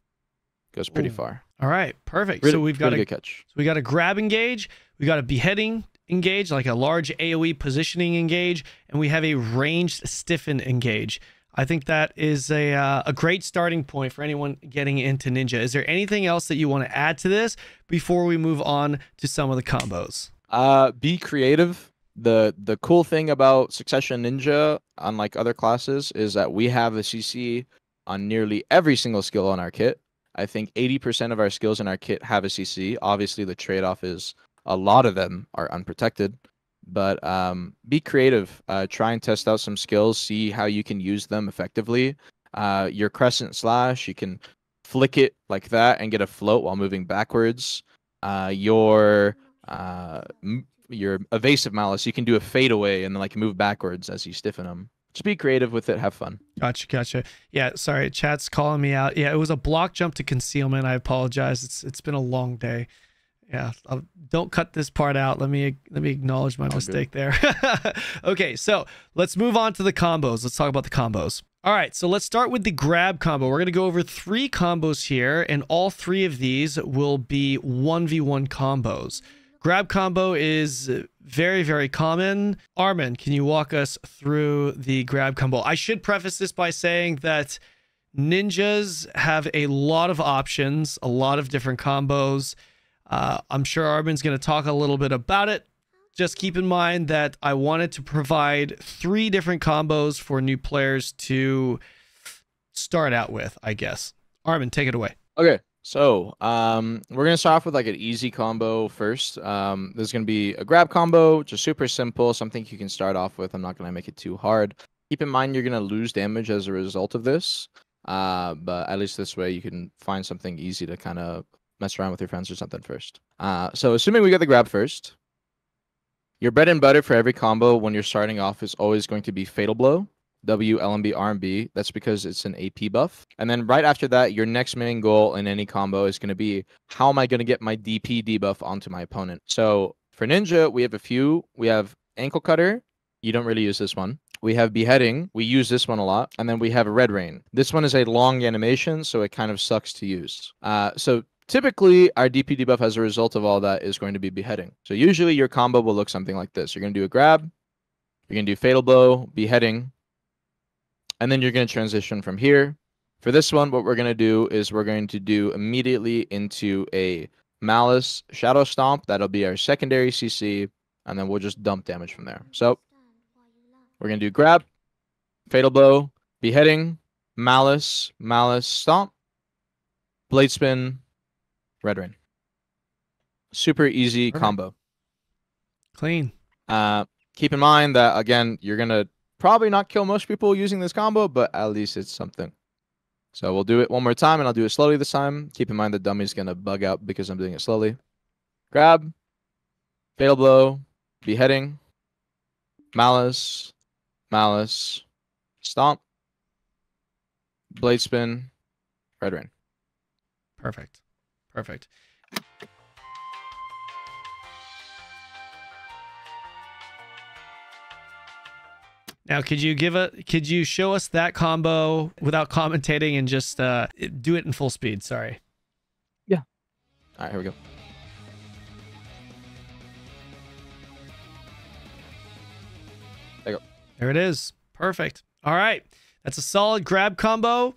Goes pretty far. All right, perfect. Really, so we've got really good catch. So we got a grab engage, we got a beheading engage, like a large AoE positioning engage, and we have a ranged stiffen engage. I think that is a great starting point for anyone getting into Ninja. Is there anything else that you want to add to this before we move on to some of the combos? Be creative. The cool thing about Succession Ninja, unlike other classes, is that we have a CC on nearly every single skill on our kit. I think 80% of our skills in our kit have a CC. Obviously, the trade-off is a lot of them are unprotected. But be creative. Try and test out some skills. See how you can use them effectively. Your Crescent Slash, you can flick it like that and get a float while moving backwards. Your evasive malice, you can do a fadeaway and then like move backwards as you stiffen them. Just be creative with it. Have fun. Gotcha. Yeah, sorry, chat's calling me out. Yeah, it was a block jump to concealment. I apologize. It's been a long day. Yeah, don't cut this part out. Let me acknowledge my mistake there. Okay, so let's move on to the combos. Let's talk about the combos. All right, so let's start with the grab combo. We're going to go over 3 combos here, and all 3 of these will be 1v1 combos. Grab combo is very, very common. Armin, can you walk us through the grab combo? I should preface this by saying that ninjas have a lot of options, a lot of different combos. I'm sure Armin's going to talk a little bit about it. Just keep in mind that I wanted to provide 3 different combos for new players to start out with, I guess. Armin, take it away. Okay. So, we're going to start off with like an easy combo first. There's going to be a grab combo, just super simple, something you can start off with. I'm not going to make it too hard. Keep in mind you're going to lose damage as a result of this, but at least this way you can find something easy to kind of mess around with your friends or something first. So assuming we get the grab first, your bread and butter for every combo when you're starting off is always going to be Fatal Blow. W, LMB, RMB. That's because it's an AP buff. And then right after that, your next main goal in any combo is going to be, how am I going to get my DP debuff onto my opponent? So for Ninja, we have a few. We have Ankle Cutter. You don't really use this one. We have Beheading. We use this one a lot. And then we have Red Rain. This one is a long animation, so it kind of sucks to use. So typically, our DP debuff as a result of all that is going to be Beheading. So usually your combo will look something like this. You're going to do a grab. You're going to do Fatal Blow, Beheading. And then you're going to transition from here. For this one, what we're going to do is we're going to do immediately into a Malice Shadow Stomp. That'll be our secondary CC. And then we'll just dump damage from there. So we're going to do grab, Fatal Blow, Beheading, Malice, Malice, Stomp, Blade Spin, Red Rain. Super easy combo. Clean. Keep in mind that, again, you're going to probably not kill most people using this combo, but at least it's something. So we'll do it one more time, and I'll do it slowly this time. Keep in mind the dummy's going to bug out because I'm doing it slowly. Grab, Fatal Blow, Beheading, Malice, Malice, Stomp, Blade Spin, Red Rain. Perfect. Perfect. Now, could you show us that combo without commentating and just do it in full speed? Sorry. Yeah. All right, here we go. There you go. There it is. Perfect. All right. That's a solid grab combo.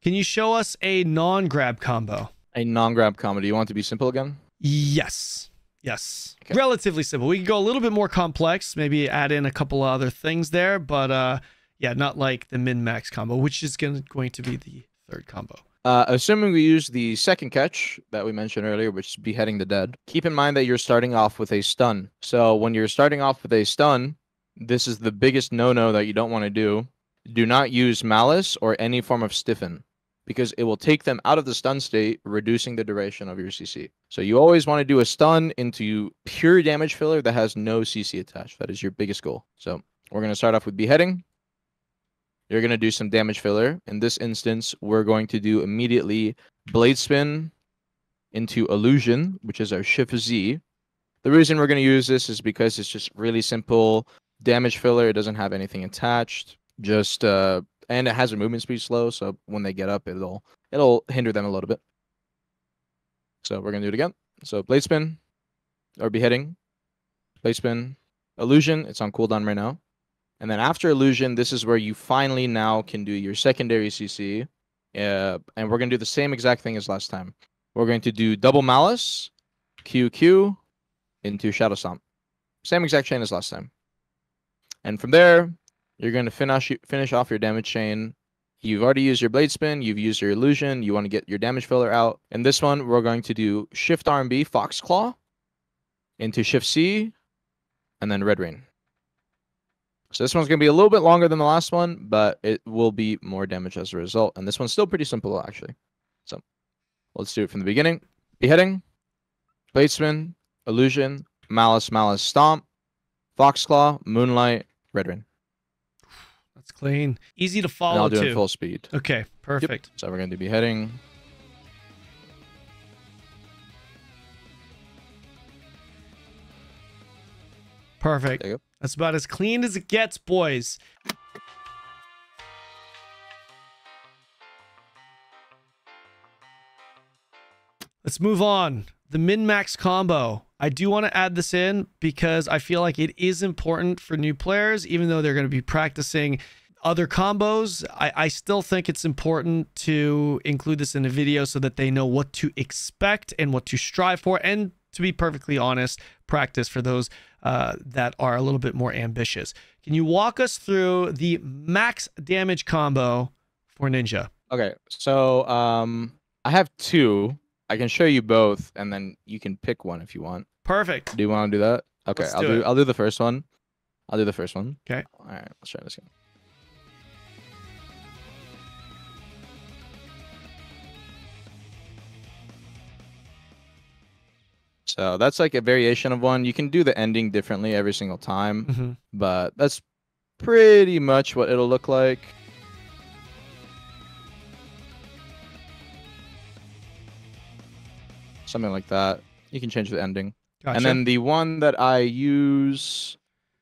Can you show us a non-grab combo? A non-grab combo. Do you want it to be simple again? Yes. Yes. Okay. Relatively simple. We can go a little bit more complex, maybe add in a couple of other things there, but yeah, not like the min-max combo, which is going to be the third combo. Assuming we use the second catch that we mentioned earlier, which is Beheading the Dead, keep in mind that you're starting off with a stun. So when you're starting off with a stun, this is the biggest no-no that you don't want to do. Do not use Malice or any form of Stiffen, because it will take them out of the stun state, reducing the duration of your CC. So you always want to do a stun into pure damage filler that has no CC attached. That is your biggest goal. So we're going to start off with Beheading. You're going to do some damage filler. In this instance, we're going to do immediately Blade Spin into Illusion, which is our Shift Z. The reason we're going to use this is because it's just really simple damage filler. It doesn't have anything attached. Just and it has a movement speed slow, so when they get up, it'll hinder them a little bit. So we're gonna do it again. So Blade Spin or Beheading, Blade Spin, Illusion. It's on cooldown right now. And then after Illusion, this is where you finally now can do your secondary CC. And we're going to do the same exact thing as last time. We're going to do double Malice, QQ, into Shadow Stomp. Same exact chain as last time. And from there, you're going to finish off your damage chain. You've already used your Blade Spin. You've used your Illusion. You want to get your damage filler out. In this one, we're going to do Shift R&B, Fox Claw, into Shift C, and then Red Rain. So this one's going to be a little bit longer than the last one, but it will be more damage as a result. And this one's still pretty simple, actually. So let's do it from the beginning. Beheading, Blade Spin, Illusion, Malice, Malice, Stomp, Fox Claw, Moonlight, Red Rain. That's clean. Easy to follow, and I'll do too. it full speed. Okay, perfect. Yep. So we're going to do Beheading. Perfect. There you go. That's about as clean as it gets, boys. Let's move on. The min-max combo. I do want to add this in because I feel like it is important for new players, even though they're going to be practicing other combos. I still think it's important to include this in a video so that they know what to expect and what to strive for, and to be perfectly honest, practice for those that are a little bit more ambitious. Can you walk us through the max damage combo for Ninja? Okay, so I have two. I can show you both, and then you can pick one if you want. Perfect. Do you want to do that? Okay, I'll do the first one. I'll do the first one. Okay. All right, let's try this again. So that's like a variation of one. You can do the ending differently every single time, but that's pretty much what it'll look like. Something like that. You can change the ending. Gotcha. And then the one that I use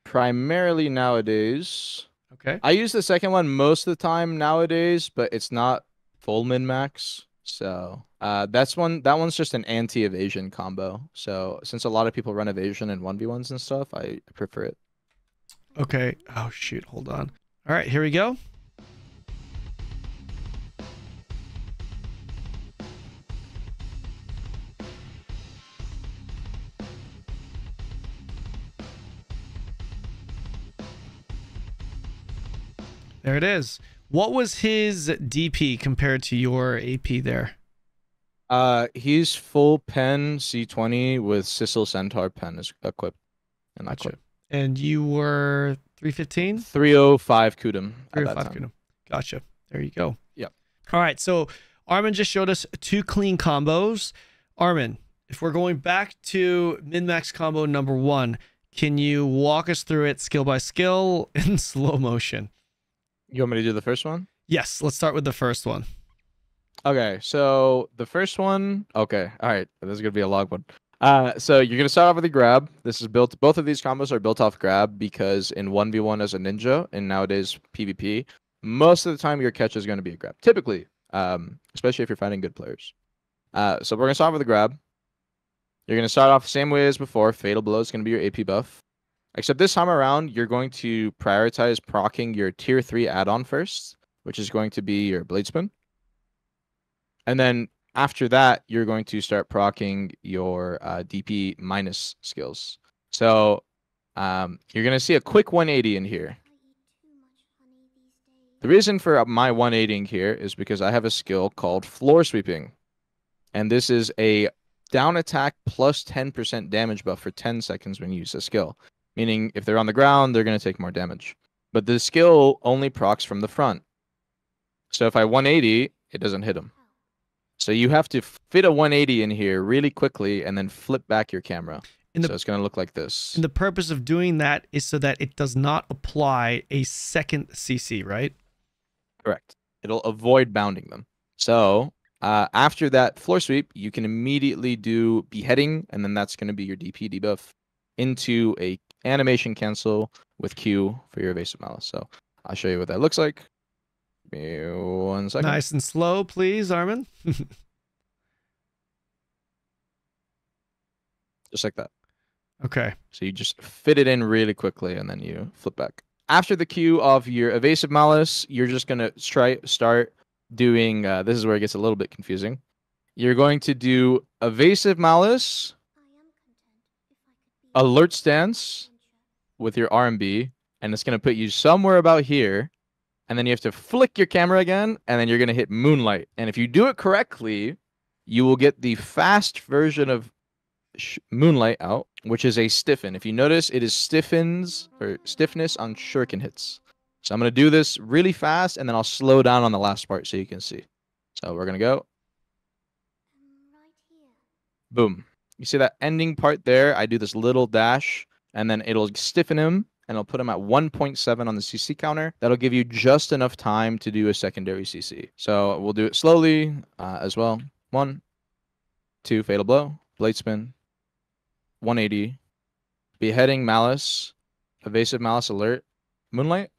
primarily nowadays Okay. I use the second one most of the time nowadays, but it's not full min-max. So that one's just an anti-evasion combo. So since a lot of people run evasion in 1v1s and stuff, I prefer it. Okay. Oh, shoot. Hold on. All right, here we go. There it is. What was his DP compared to your AP there? He's full pen C20 with Sissel Centaur pen is equipped in that Gotcha. clip. And you were 315? 305 Kudum at that 305 time. Kuno. Gotcha. There you go. Yep. All right. So Armin just showed us 2 clean combos. Armin, if we're going back to min-max combo number 1, can you walk us through it skill by skill in slow motion? You want me to do the first one? Yes. Let's start with the first one. Okay, so the first one. Okay, all right. This is gonna be a long one. So you're gonna start off with a grab. This is built. Both of these combos are built off grab because in 1v1 as a ninja and nowadays PvP, most of the time your catch is gonna be a grab. Typically, especially if you're fighting good players. So we're gonna start with a grab. You're gonna start off the same way as before. Fatal blow is gonna be your AP buff. Except this time around, you're going to prioritize proccing your tier 3 add-on first, which is going to be your blade spin. And then after that, you're going to start proccing your DP minus skills. So you're going to see a quick 180 in here. The reason for my 180 here is because I have a skill called floor sweeping. And this is a down attack plus 10% damage buff for 10 seconds when you use a skill. Meaning if they're on the ground, they're going to take more damage. But the skill only procs from the front. So if I 180, it doesn't hit them. So you have to fit a 180 in here really quickly and then flip back your camera. So it's going to look like this. And the purpose of doing that is so that it does not apply a second CC, right? Correct. It'll avoid bounding them. So after that floor sweep, you can immediately do beheading, and then that's going to be your DP debuff into a animation cancel with Q for your evasive malice. So I'll show you what that looks like. Give me 1 second. Nice and slow, please, Armin. Just like that. Okay. So you just fit it in really quickly, and then you flip back. After the Q of your evasive malice, you're just going to start doing, this is where it gets a little bit confusing. You're going to do evasive malice, alert stance with your R&B, and it's going to put you somewhere about here. And then you have to flick your camera again, and then you're going to hit Moonlight. And if you do it correctly, you will get the fast version of Moonlight out, which is a stiffen. If you notice, it is stiffness on shuriken hits. So I'm going to do this really fast, and then I'll slow down on the last part so you can see. So we're going to go. Boom. You see that ending part there? I do this little dash, and then it'll stiffen him. And I'll put him at 1.7 on the CC counter. That'll give you just enough time to do a secondary CC. So we'll do it slowly as well. 1, 2, fatal blow, blade spin, 180, beheading malice, evasive malice alert, moonlight.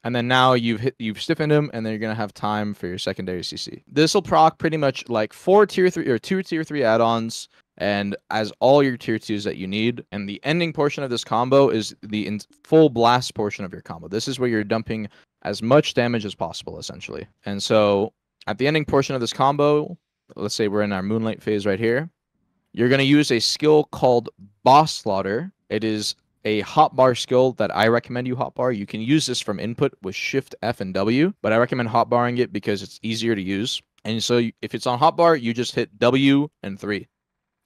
And then now you've stiffened him, and then you're gonna have time for your secondary CC. This will proc pretty much like 4 tier 3 or 2 tier 3 add-ons. And as all your tier 2s that you need. And the ending portion of this combo is the full blast portion of your combo. This is where you're dumping as much damage as possible, essentially. And so at the ending portion of this combo, let's say we're in our Moonlight phase right here, you're going to use a skill called Boss Slaughter. It is a hotbar skill that I recommend you hotbar. You can use this from input with Shift, F, and W, but I recommend hotbarring it because it's easier to use. And so if it's on hotbar, you just hit W and 3.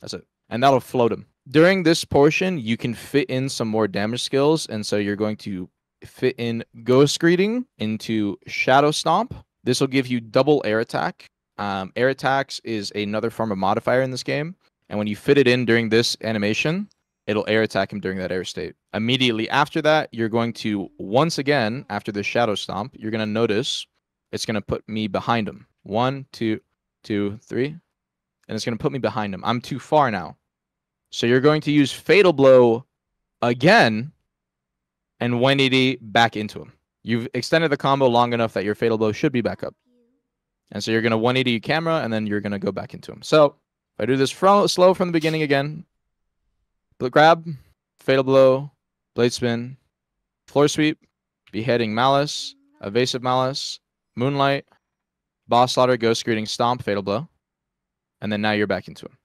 That's it. And that'll float him. During this portion, you can fit in some more damage skills. And so you're going to fit in Ghost Greeting into Shadow Stomp. This will give you double air attack. Air attacks is another form of modifier in this game. And when you fit it in during this animation, it'll air attack him during that air state. Immediately after that, you're going to, once again, after the Shadow Stomp, you're going to notice it's going to put me behind him. 1, 2, 2, 3. And it's going to put me behind him. I'm too far now. So you're going to use Fatal Blow again and 180 back into him. You've extended the combo long enough that your Fatal Blow should be back up. And so you're going to 180 your camera, and then you're going to go back into him. So if I do this slow from the beginning again, grab, Fatal Blow, Blade Spin, Floor Sweep, Beheading Malice, Evasive Malice, Moonlight, Boss Slaughter, Ghost Greeting, Stomp, Fatal Blow. And then now you're back into him.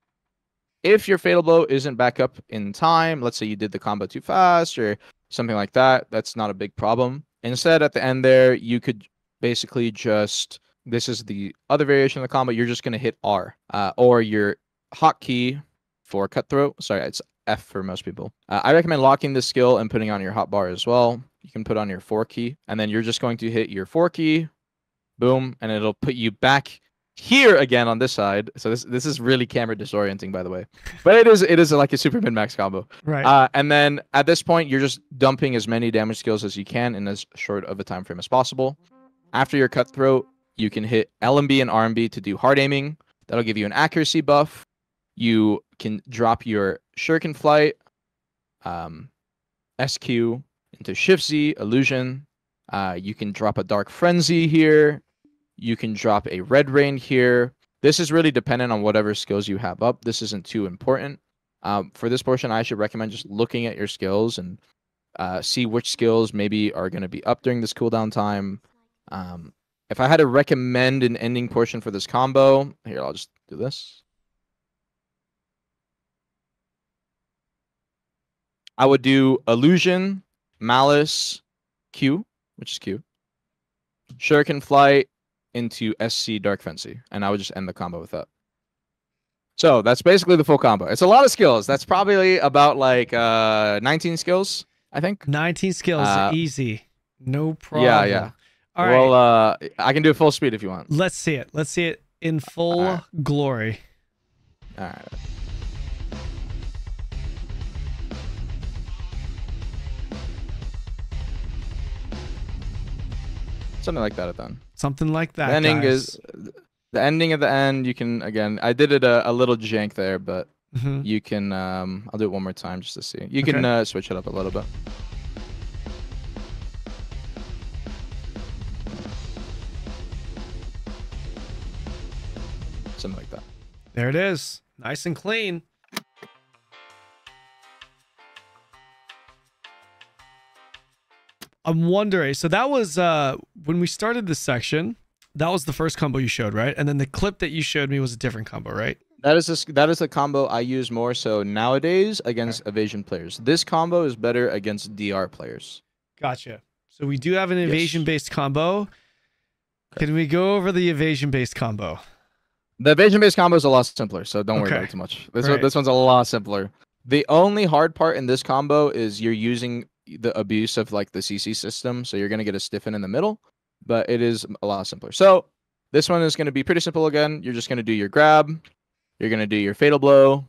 If your Fatal Blow isn't back up in time, let's say you did the combo too fast or something like that, that's not a big problem. Instead, at the end there, you could basically just, this is the other variation of the combo, you're just going to hit R. Or your hotkey for Cutthroat, sorry, it's F for most people. I recommend locking this skill and putting on your hotbar as well. You can put on your 4 key, and then you're just going to hit your 4 key, boom, and it'll put you back here again on this side. So this is really camera disorienting, by the way, but it is like a super min-max combo, right? And then at this point you're just dumping as many damage skills as you can in as short of a time frame as possible. After your Cutthroat, you can hit LMB and RMB to do hard aiming. That'll give you an accuracy buff. You can drop your Shuriken Flight, SQ into Shift Z, Illusion. You can drop a Dark Frenzy here. You can drop a Red Rain here. This is really dependent on whatever skills you have up. This isn't too important. For this portion, I should recommend just looking at your skills and see which skills maybe are going to be up during this cooldown time. If I had to recommend an ending portion for this combo, here, I'll just do this. I would do Illusion, Malice, Q, which is Q, Shuriken Flight into SC Dark Frenzy, and I would just end the combo with that. So that's basically the full combo. It's a lot of skills. That's probably about like 19 skills, I think. 19 skills, easy, no problem. Yeah. All right. Well, I can do it full speed if you want. Let's see it. Let's see it in full glory. All right. Something like that at the end. Something like that. The ending guys. is the ending of the end. You can, again, I did it a little jank there, but you can. I'll do it one more time just to see. You can switch it up a little bit. Something like that. There it is, nice and clean. I'm wondering, so that was when we started this section, that was the first combo you showed, right? And then the clip that you showed me was a different combo, right? That is the combo I use more so nowadays against evasion players. This combo is better against DR players. Gotcha. So we do have an evasion-based combo. Can we go over the evasion-based combo? The evasion-based combo is a lot simpler, so don't worry about it too much. This one's a lot simpler. The only hard part in this combo is you're using the abuse of like the CC system, so you're going to get a stiffen in the middle, but it is a lot simpler. So this one is going to be pretty simple again. You're just going to do your grab, you're going to do your Fatal Blow,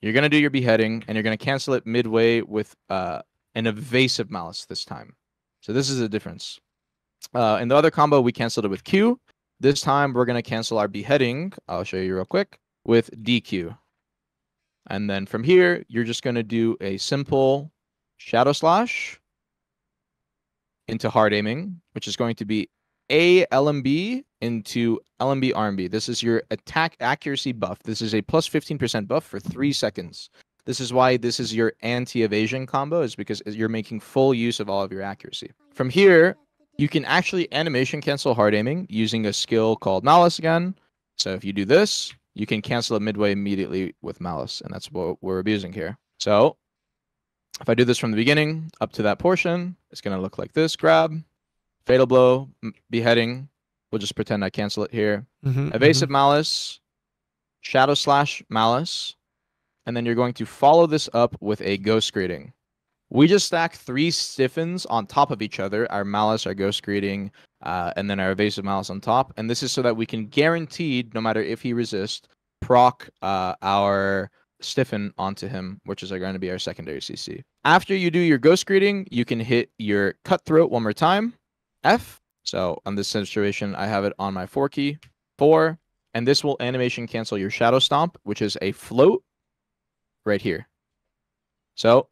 you're going to do your beheading, and you're going to cancel it midway with an evasive Malice this time. So this is the difference. In the other combo, we canceled it with Q. This time, we're going to cancel our beheading, I'll show you real quick, with DQ. And then from here, you're just going to do a simple Shadow Slash into hard aiming, which is going to be a LMB into LMB RMB. This is your attack accuracy buff. This is a plus 15% buff for 3 seconds. This is why this is your anti-evasion combo, is because you're making full use of all of your accuracy. From here, you can actually animation cancel hard aiming using a skill called Malice again. So if you do this, you can cancel it midway immediately with Malice, and that's what we're abusing here. So if I do this from the beginning up to that portion, it's going to look like this. Grab, Fatal Blow, beheading. We'll just pretend I cancel it here. Evasive Malice, Shadow Slash Malice, and then you're going to follow this up with a Ghost Greeting. We just stack 3 stiffens on top of each other, our Malice, our Ghost Greeting, and then our Evasive Malice on top. And this is so that we can guaranteed, no matter if he resists, proc our stiffen onto him, which is going to be our secondary CC. After you do your Ghost Greeting, you can hit your Cutthroat one more time, F. So on this situation, I have it on my 4 key, 4, and this will animation cancel your Shadow Stomp, which is a float right here. So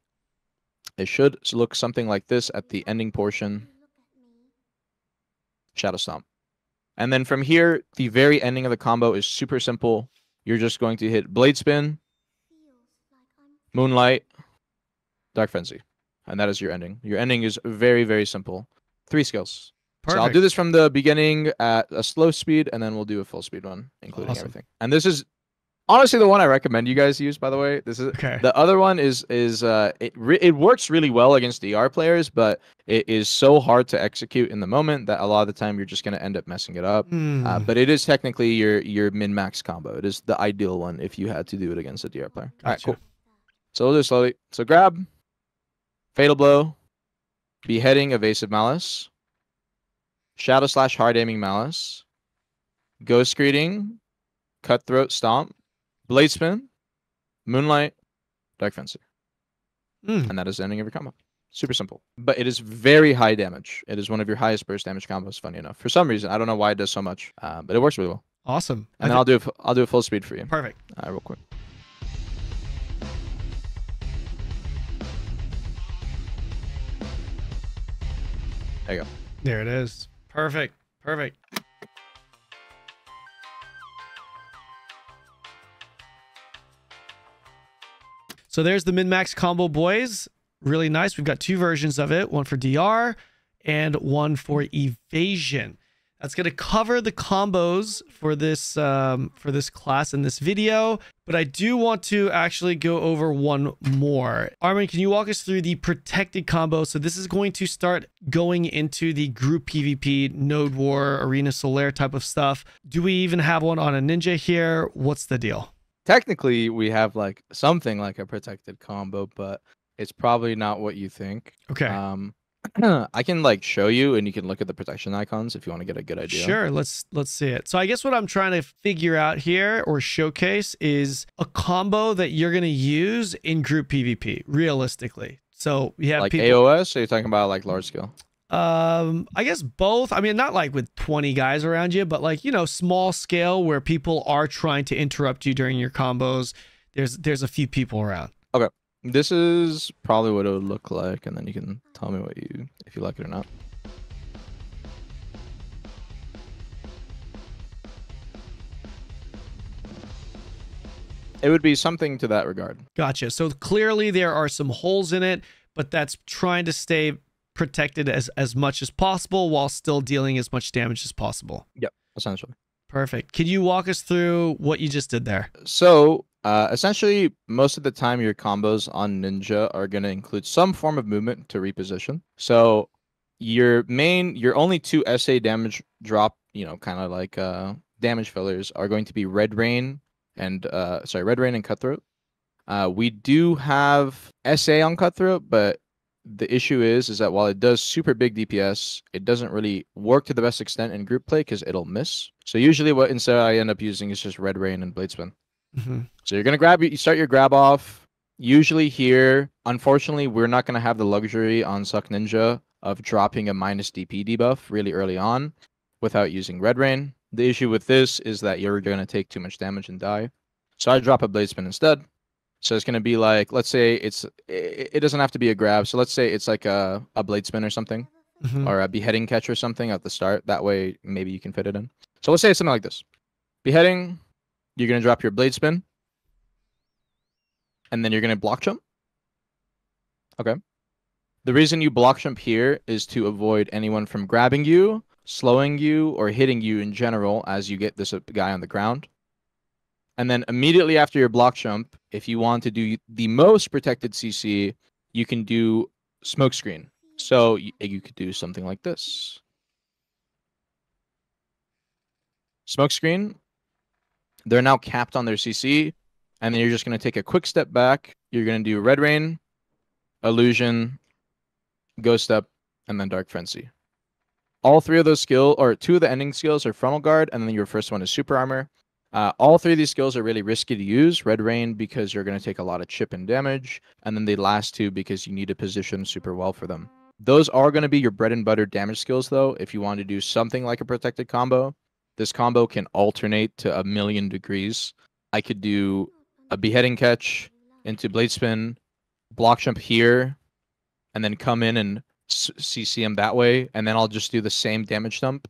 It should look something like this at the ending portion. Shadow Stomp. And then from here, the very ending of the combo is super simple. You're just going to hit Blade Spin, Moonlight, Dark Frenzy. And that is your ending. Your ending is very, very simple. 3 skills. Perfect. So I'll do this from the beginning at a slow speed, and then we'll do a full speed one, including everything. And this is honestly the one I recommend you guys use, by the way. This is okay. The other one it works really well against DR players, but it is so hard to execute in the moment that a lot of the time you're just going to end up messing it up. But it is technically your min-max combo. It is the ideal one if you had to do it against a DR player. Gotcha. All right, cool. So we'll do it slowly. So grab, Fatal Blow, Beheading, Evasive Malice, Shadow Slash, Hard Aiming Malice, Ghost Greeting, Cutthroat Stomp, Blade Spin, Moonlight, Dark Frenzy. And that is the ending of your combo. Super simple. But it is very high damage. It is one of your highest burst damage combos, funny enough. For some reason, I don't know why it does so much, but it works really well. Awesome. And then I'll do it full speed for you. Perfect. Real quick. There you go. There it is. Perfect. Perfect. So there's the min-max combo, boys. Really nice. We've got 2 versions of it, one for DR and one for Evasion. That's going to cover the combos for this class in this video, but I do want to actually go over one more. Armin, can you walk us through the protected combo? So this is going to start going into the group PvP, Node War, Arena Solare type of stuff. Do we even have one on a ninja here? What's the deal? Technically, we have like something like a protected combo, but it's probably not what you think. Okay. I can like show you, and you can look at the protection icons if you want to get a good idea. Sure, let's see it. So I guess what I'm trying to figure out here or showcase is a combo that you're going to use in group PvP realistically. So we have like people, AOS, or you're talking about like large scale? I guess both. I mean, not like with 20 guys around you, but like, you know, small scale where people are trying to interrupt you during your combos. There's a few people around. Okay. This is probably what it would look like, and then you can tell me if you like it or not. It would be something to that regard. Gotcha. So clearly there are some holes in it, but that's trying to stay protected as much as possible while still dealing as much damage as possible. Yep, essentially. Perfect. Can you walk us through what you just did there? So essentially, most of the time your combos on Ninja are going to include some form of movement to reposition. So your only 2 SA damage drop, you know, kind of like damage fillers are going to be Red Rain and Cutthroat. We do have SA on Cutthroat, but the issue is that while it does super big DPS, it doesn't really work to the best extent in group play because it'll miss. So usually what instead I end up using is just Red Rain and Blade Spin. So you're going to you start your grab off. Usually here, unfortunately, we're not going to have the luxury on Suck Ninja of dropping a minus DP debuff really early on without using Red Rain. The issue with this is that you're going to take too much damage and die. So I drop a Blade Spin instead. So it's going to be like, let's say it doesn't have to be a grab. So let's say it's like a Blade Spin or something, or a Beheading Catch or something at the start. That way, maybe you can fit it in. So let's say it's something like this. Beheading, you're going to drop your Blade Spin, and then you're going to block jump. Okay. The reason you block jump here is to avoid anyone from grabbing you, slowing you, or hitting you in general as you get this guy on the ground. And then immediately after your block jump, if you want to do the most protected CC, you can do Smoke Screen. So you could do something like this. Smoke Screen, they're now capped on their CC, and then you're just going to take a quick step back. You're going to do Red Rain, Illusion, Ghost Step, and then Dark Frenzy. All 3 of those skills, or 2 of the ending skills are Frontal Guard, and then your first one is Super Armor. All 3 of these skills are really risky to use. Red Rain because you're going to take a lot of chip and damage, and then the last 2 because you need to position super well for them. Those are going to be your bread and butter damage skills, though. If you want to do something like a protected combo, this combo can alternate to a million degrees. I could do a Beheading Catch into Blade Spin, block jump here, and then come in and CC him that way, and then I'll just do the same damage dump.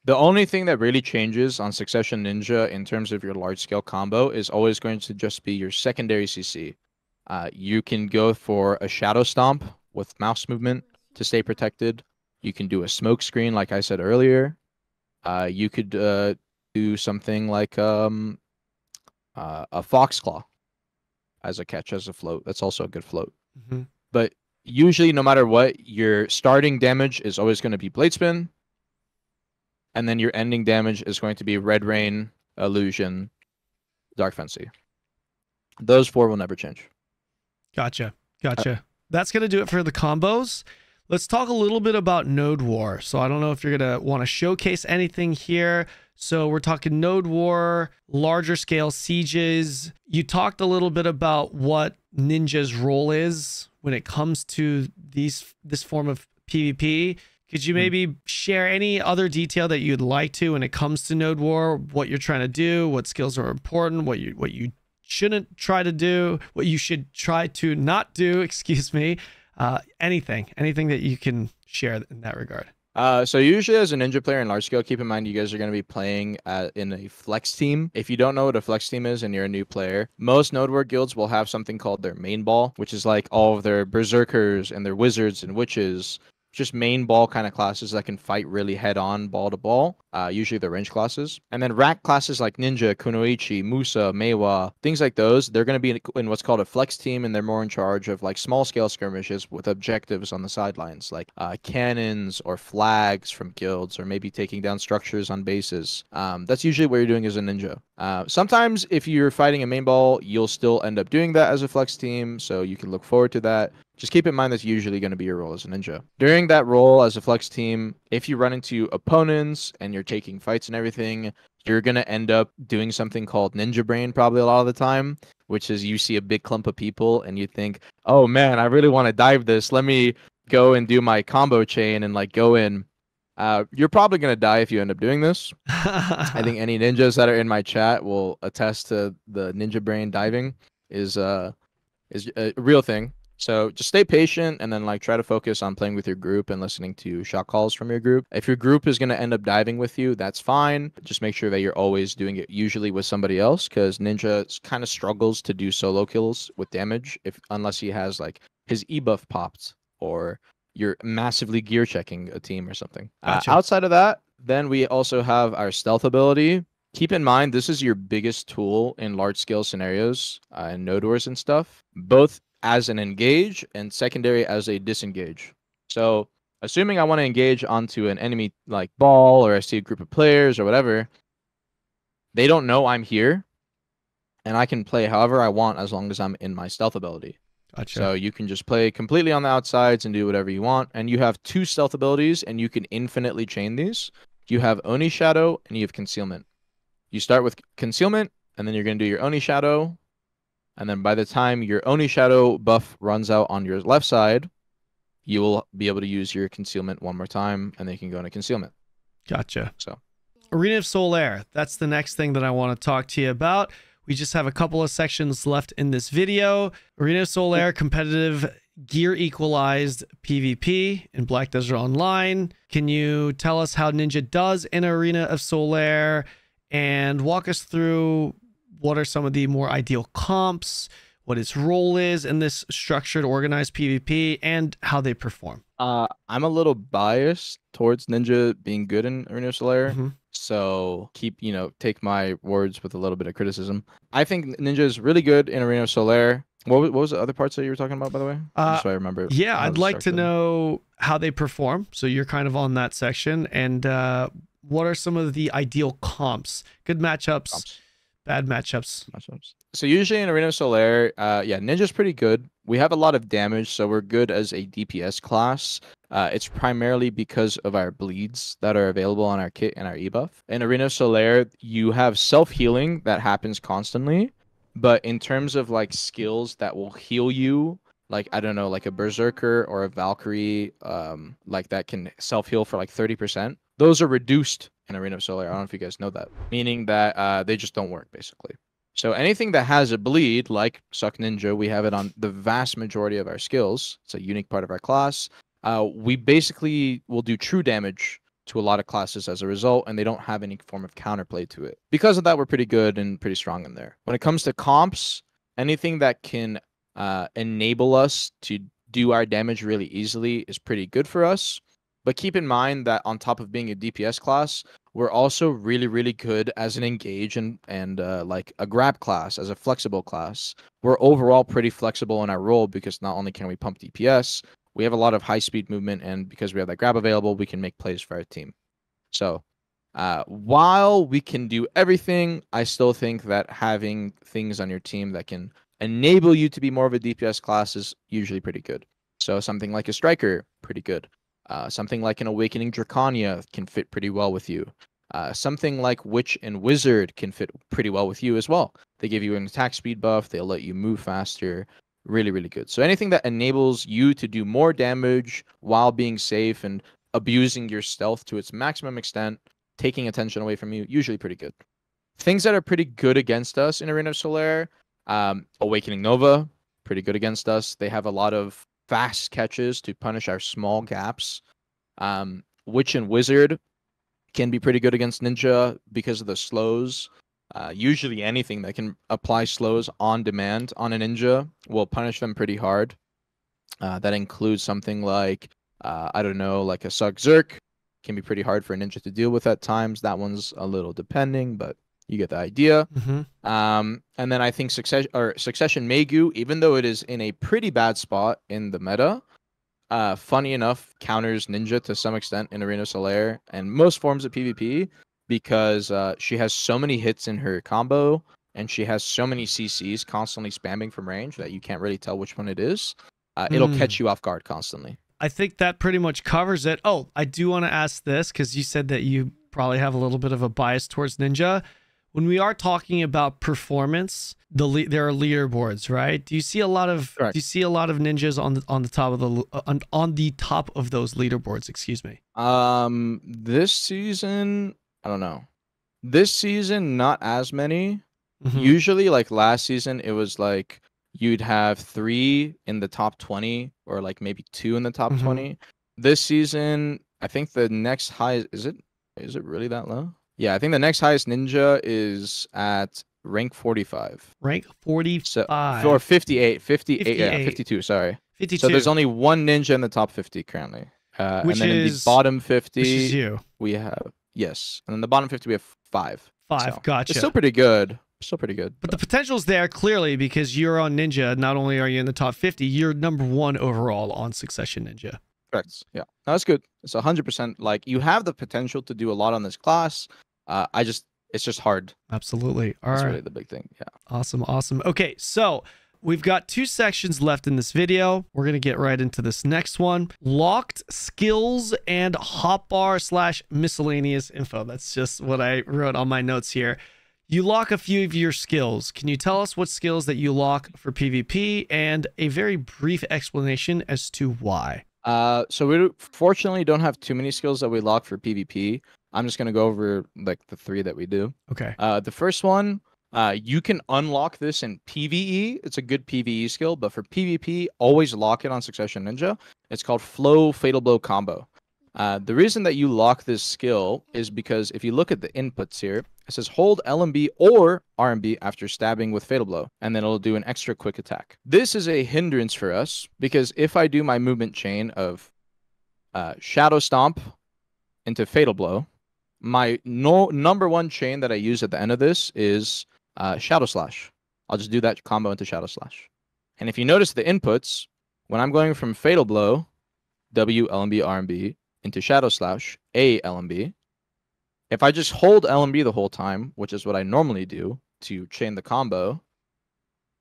The only thing that really changes on Succession Ninja in terms of your large-scale combo is always going to just be your secondary CC. You can go for a Shadow Stomp with mouse movement to stay protected. You can do a smoke screen, like I said earlier. You could do something like a Foxclaw as a catch, as a float. That's also a good float. But usually, no matter what, your starting damage is always going to be Blade Spin. And then your ending damage is going to be Red Rain, Illusion, Dark Fancy. Those 4 will never change. Gotcha. That's going to do it for the combos. Let's talk a little bit about Node War. So I don't know if you're going to want to showcase anything here. So we're talking Node War, larger scale sieges. You talked a little bit about what Ninja's role is when it comes to this form of PvP. Could you maybe share any other detail that you'd like to when it comes to Node War, what you're trying to do, what skills are important, what you shouldn't try to do, what you should try to not do, excuse me, anything that you can share in that regard? So usually as a Ninja player in large scale, keep in mind you guys are going to be playing in a flex team. If you don't know what a flex team is and you're a new player, most Node War guilds will have something called their main ball, which is like all of their berserkers and their wizards and witches. Just main ball kind of classes that can fight really head on, ball to ball. Usually the range classes. And then rack classes like Ninja, Kunoichi, Musa, Meiwa, things like those, they're going to be in what's called a flex team, and they're more in charge of like small scale skirmishes with objectives on the sidelines, like cannons or flags from guilds, or maybe taking down structures on bases. That's usually what you're doing as a Ninja. Sometimes if you're fighting a main ball, you'll still end up doing that as a flex team, so you can look forward to that. Just keep in mind that's usually going to be your role as a Ninja. During that role as a flex team, if you run into opponents and you're taking fights and everything, you're going to end up doing something called Ninja Brain probably a lot of the time, which is you see a big clump of people and you think, oh man, I really want to dive this. Let me go and do my combo chain and like go in. You're probably going to die if you end up doing this. I think any ninjas that are in my chat will attest to the Ninja Brain diving is a real thing. So just stay patient and then like try to focus on playing with your group and listening to shot calls from your group. If your group is going to end up diving with you, that's fine. Just make sure that you're always doing it usually with somebody else, because Ninja kind of struggles to do solo kills with damage unless he has like his E-buff popped or you're massively gear checking a team or something. Gotcha. Outside of that, then we also have our stealth ability. Keep in mind, this is your biggest tool in large scale scenarios and node wars and stuff, both as an engage and secondary as a disengage. So assuming I want to engage onto an enemy like ball, or I see a group of players or whatever, they don't know I'm here and I can play however I want as long as I'm in my stealth ability. Gotcha. So you can just play completely on the outsides and do whatever you want. And you have 2 stealth abilities and you can infinitely chain these. You have Oni Shadow and you have Concealment. You start with Concealment and then you're going to do your Oni Shadow. And then by the time your Oni Shadow buff runs out on your left side, you will be able to use your Concealment one more time, and then you can go into Concealment. Gotcha. So, Arena of Solare. That's the next thing that I want to talk to you about. We just have a couple of sections left in this video. Arena of Solare, competitive gear equalized PvP in Black Desert Online. Can you tell us how Ninja does in Arena of Solare and walk us through what are some of the more ideal comps, what its role is in this structured, organized PvP, and how they perform? I'm a little biased towards Ninja being good in Arena of Solare. So take my words with a little bit of criticism. I think Ninja is really good in Arena of Solare. What was the other parts that you were talking about, by the way? Just so I remember. Yeah, I'd like to know how they perform. So you're kind of on that section. And what are some of the ideal comps? Good matchups. Bad matchups. So usually in Arena of Solare, Ninja's pretty good. We have a lot of damage, so we're good as a DPS class. It's primarily because of our bleeds that are available on our kit and our ebuff. In Arena of Solare, you have self-healing that happens constantly, but in terms of like skills that will heal you, like, I don't know, like a Berserker or a Valkyrie, like that can self-heal for like 30%, those are reduced in Arena of Solare. I don't know if you guys know that. Meaning that they just don't work, basically. So anything that has a bleed, like Suck Ninja, we have it on the vast majority of our skills. It's a unique part of our class. We basically will do true damage to a lot of classes as a result, and they don't have any form of counterplay to it. Because of that, we're pretty good and pretty strong in there. When it comes to comps, anything that can enable us to do our damage really easily is pretty good for us. But keep in mind that on top of being a DPS class, we're also really, really good as an engage and like a grab class, as a flexible class. We're overall pretty flexible in our role because not only can we pump DPS, we have a lot of high-speed movement, and because we have that grab available, we can make plays for our team. So while we can do everything, I still think that having things on your team that can enable you to be more of a DPS class is usually pretty good. So something like a Striker, pretty good. Something like an Awakening Draconia can fit pretty well with you. Something like Witch and Wizard can fit pretty well with you as well. They give you an attack speed buff. They'll let you move faster. Really, really good. So anything that enables you to do more damage while being safe and abusing your stealth to its maximum extent, taking attention away from you, usually pretty good. Things that are pretty good against us in Arena of Solare, Awakening Nova, pretty good against us. They have a lot of fast catches to punish our small gaps. Witch and Wizard can be pretty good against Ninja because of the slows. Usually anything that can apply slows on demand on a Ninja will punish them pretty hard. That includes something like, I don't know, like a Sug Zerk. Can be pretty hard for a Ninja to deal with at times. That one's a little depending, but you get the idea. And then I think Succession Megu, even though it is in a pretty bad spot in the meta, funny enough, counters Ninja to some extent in Arena Solare and most forms of PvP because she has so many hits in her combo and she has so many CCs constantly spamming from range that you can't really tell which one it is. It'll catch you off guard constantly. I think that pretty much covers it. Oh, I do want to ask this because you said that you probably have a little bit of a bias towards Ninja. When we are talking about performance, there are leaderboards, right? Do you see a lot of ninjas on the top of those leaderboards? Excuse me. This season, I don't know. This season, not as many. Usually, like last season, it was like you'd have 3 in the top 20 or like maybe 2 in the top 20. This season, I think the next high is it really that low? Yeah, I think the next highest ninja is at rank 45. Rank 45. So, or 58. 58. Yeah, 52, sorry. 52. So there's only one ninja in the top 50 currently. And then in the bottom 50, which is you. We have, yes. And in the bottom 50, we have 5. 5, so gotcha. It's still pretty good. Still pretty good. But the potential's there clearly because you're on Ninja. Not only are you in the top 50, you're #1 overall on Succession Ninja. Correct. Yeah. No, that's good. It's 100%. Like, you have the potential to do a lot on this class. It's just hard. Absolutely. All right. That's really the big thing. Yeah. Awesome. Awesome. Okay. So we've got 2 sections left in this video. We're going to get right into this next one. Locked skills and hotbar/miscellaneous info. That's just what I wrote on my notes here. You lock a few of your skills. Can you tell us what skills that you lock for PvP and a very brief explanation as to why? So we fortunately don't have too many skills that we lock for PvP. I'm just going to go over like the 3 that we do. Okay. The first one, you can unlock this in PvE. It's a good PvE skill, but for PvP, always lock it on Succession Ninja. It's called Flow Fatal Blow Combo. The reason that you lock this skill is because if you look at the inputs here, it says hold LMB or RMB after stabbing with Fatal Blow, and then it'll do an extra quick attack. This is a hindrance for us because if I do my movement chain of Shadow Stomp into Fatal Blow, my number 1 chain that I use at the end of this is Shadow Slash. I'll just do that combo into Shadow Slash. And if you notice the inputs, when I'm going from Fatal Blow, W, LMB, RMB, into Shadow Slash, A, LMB, if I just hold LMB the whole time, which is what I normally do to chain the combo,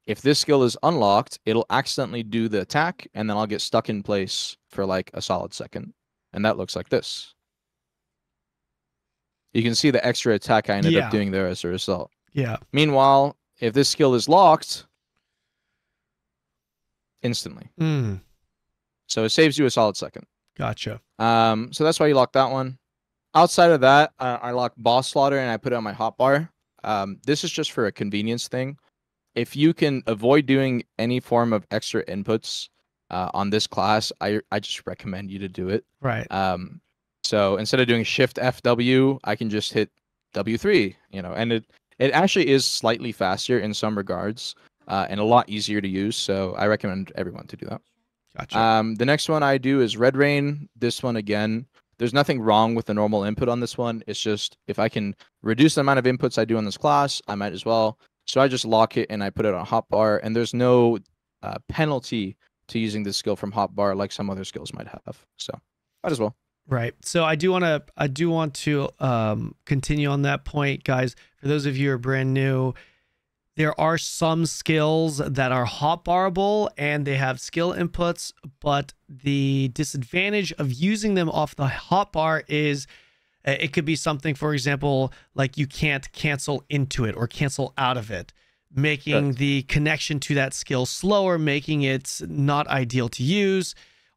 if this skill is unlocked, it'll accidentally do the attack, and then I'll get stuck in place for like a solid second. And that looks like this. You can see the extra attack I ended up doing there as a result. Yeah. Meanwhile, if this skill is locked, instantly. So it saves you a solid second. Gotcha. So that's why you lock that one. Outside of that, I lock Boss Slaughter and I put it on my hotbar. This is just for a convenience thing. If you can avoid doing any form of extra inputs on this class, I just recommend you to do it. Right. So instead of doing Shift FW, I can just hit W3, and it actually is slightly faster in some regards and a lot easier to use. So I recommend everyone to do that. Gotcha. The next one I do is Red Rain. This one, again, there's nothing wrong with the normal input on this one. It's just if I can reduce the amount of inputs I do on this class, I might as well. So I just lock it and I put it on hotbar, and there's no penalty to using this skill from hotbar like some other skills might have. So might as well. Right. So I do want to continue on that point, guys. For those of you who are brand new, there are some skills that are hotbarable and they have skill inputs, but the disadvantage of using them off the hotbar is it could be something, for example, like you can't cancel into it or cancel out of it, making the connection to that skill slower, making it not ideal to use.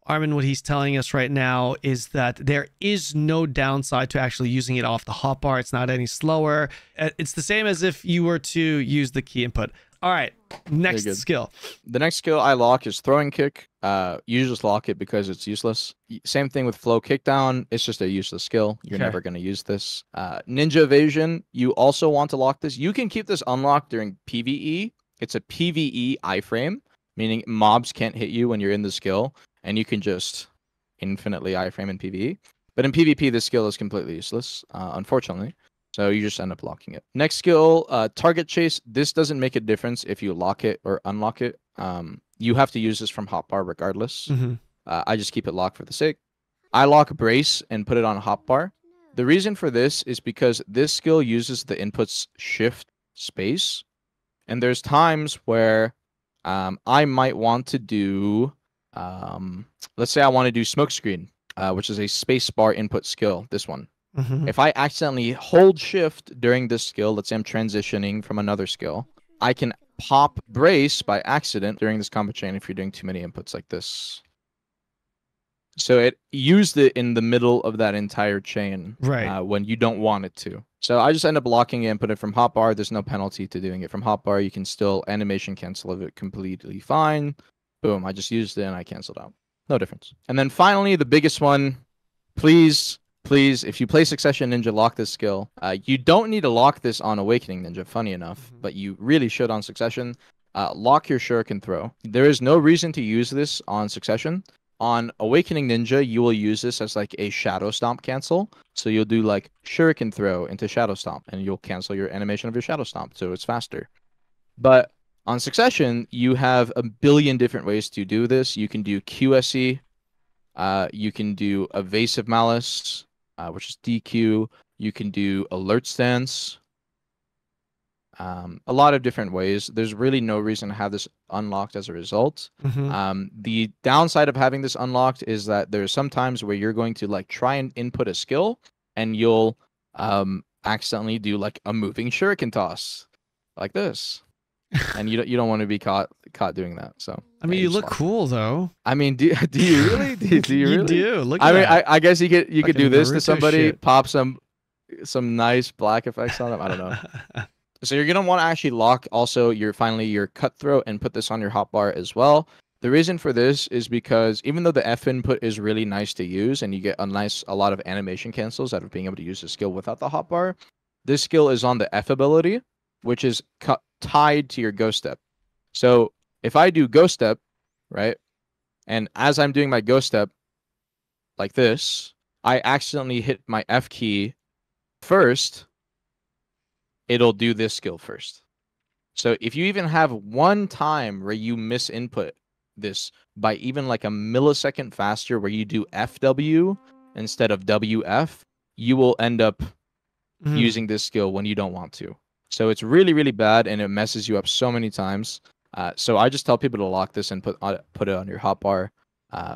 Armin, what he's telling us right now is that there is no downside to actually using it off the hotbar. It's not any slower. It's the same as if you were to use the key input. All right, next skill. The next skill I lock is throwing kick. You just lock it because it's useless. Same thing with flow kickdown. It's just a useless skill. You're never going to use this. Ninja evasion. You also want to lock this. You can keep this unlocked during PvE. It's a PvE iframe, meaning mobs can't hit you when you're in the skill, and you can just infinitely iframe in PvE. But in PvP, this skill is completely useless, unfortunately. So you just end up locking it. Next skill, target chase. This doesn't make a difference if you lock it or unlock it. You have to use this from hotbar regardless. I just keep it locked for the sake. I lock brace and put it on hotbar. The reason for this is because this skill uses the inputs shift space. And there's times where I might want to do, let's say I want to do smoke screen, which is a space bar input skill, this one. If I accidentally hold shift during this skill, let's say I'm transitioning from another skill, I can pop brace by accident during this combo chain if you're doing too many inputs like this. So it used it in the middle of that entire chain when you don't want it to. So I just end up locking it and put it from hotbar. There's no penalty to doing it from hotbar. You can still animation cancel of it completely fine. Boom, I just used it and I canceled out. No difference. And then finally, the biggest one, please, if you play Succession Ninja, lock this skill. You don't need to lock this on Awakening Ninja, funny enough, but you really should on Succession. Lock your Shuriken throw. There is no reason to use this on Succession. On Awakening Ninja, you will use this as like a Shadow Stomp cancel. So you'll do like Shuriken throw into Shadow Stomp, and you'll cancel your animation of your Shadow Stomp, so it's faster. But on Succession, you have a billion different ways to do this. You can do QSE. You can do Evasive Malice, which is DQ. You can do Alert Stance. A lot of different ways. There's really no reason to have this unlocked as a result. The downside of having this unlocked is that there's some times where you're going to like try and input a skill and you'll accidentally do like a moving shuriken toss like this. And you don't want to be caught doing that. So I mean, you look cool though. I mean, do you really? Do you really? do. Look at that. I guess you could do this to somebody, shit. pop some nice black effects on them. I don't know. So you're gonna want to actually lock also your cutthroat and put this on your hotbar as well. The reason for this is because even though the F input is really nice to use and you get a lot of animation cancels out of being able to use the skill without the hotbar, this skill is on the F ability, which is tied to your ghost step. So if I do ghost step, right, and as I'm doing my ghost step like this, I accidentally hit my F key first, it'll do this skill first. So if you even have one time where you misinput this by even like a millisecond faster where you do FW instead of WF, you will end up using this skill when you don't want to. So it's really, really bad, and it messes you up so many times. So I just tell people to lock this and put it on your hotbar.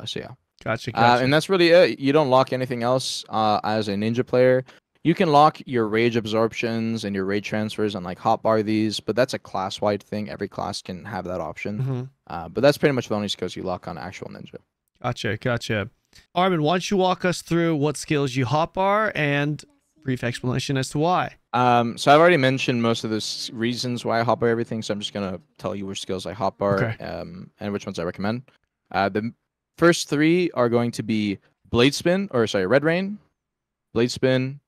So yeah. Gotcha. And that's really it. You don't lock anything else as a ninja player. You can lock your rage absorptions and your rage transfers on like hotbar these, but that's a class-wide thing. Every class can have that option. But that's pretty much the only skills you lock on actual ninja. Gotcha. Armin, why don't you walk us through what skills you hotbar and brief explanation as to why. So I've already mentioned most of the reasons why I hotbar everything, so I'm just gonna tell you which skills I hotbar, and which ones I recommend. The first three are going to be Blade Spin, or sorry, Red Rain, Blade Spin,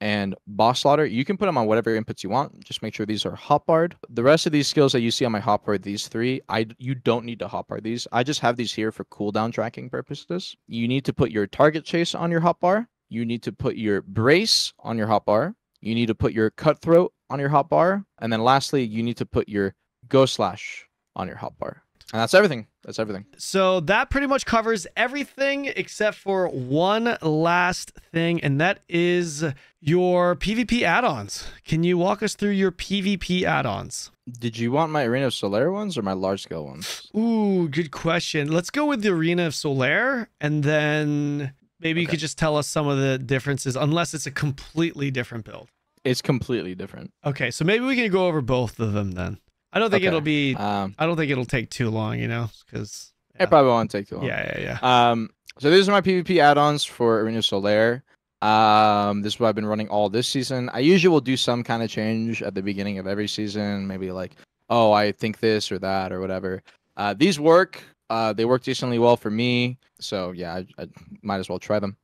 and Boss Slaughter. You can put them on whatever inputs you want. Just make sure these are hotbarred. The rest of these skills that you see on my hotbar, these three, you don't need to hotbar these. I just have these here for cooldown tracking purposes. You need to put your target chase on your hotbar. You need to put your brace on your hotbar. You need to put your cutthroat on your hotbar. And then lastly, you need to put your Ghost Slash on your hotbar. And that's everything. That's everything. So that pretty much covers everything except for one last thing, and that is your PvP add-ons. Can you walk us through your PvP add-ons? Did you want my Arena of Solare ones or my large scale ones? Ooh, good question. Let's go with the Arena of Solare, and then maybe you could just tell us some of the differences, unless it's a completely different build. It's completely different. Okay, so maybe we can go over both of them then. I don't think it'll be. I don't think it'll take too long, you know, because it probably won't take too long. Yeah. So these are my PvP add-ons for Arena of Solare. This is what I've been running all this season. I usually will do some kind of change at the beginning of every season, maybe like, oh, I think this or that or whatever. These work. They work decently well for me, so yeah, I might as well try them.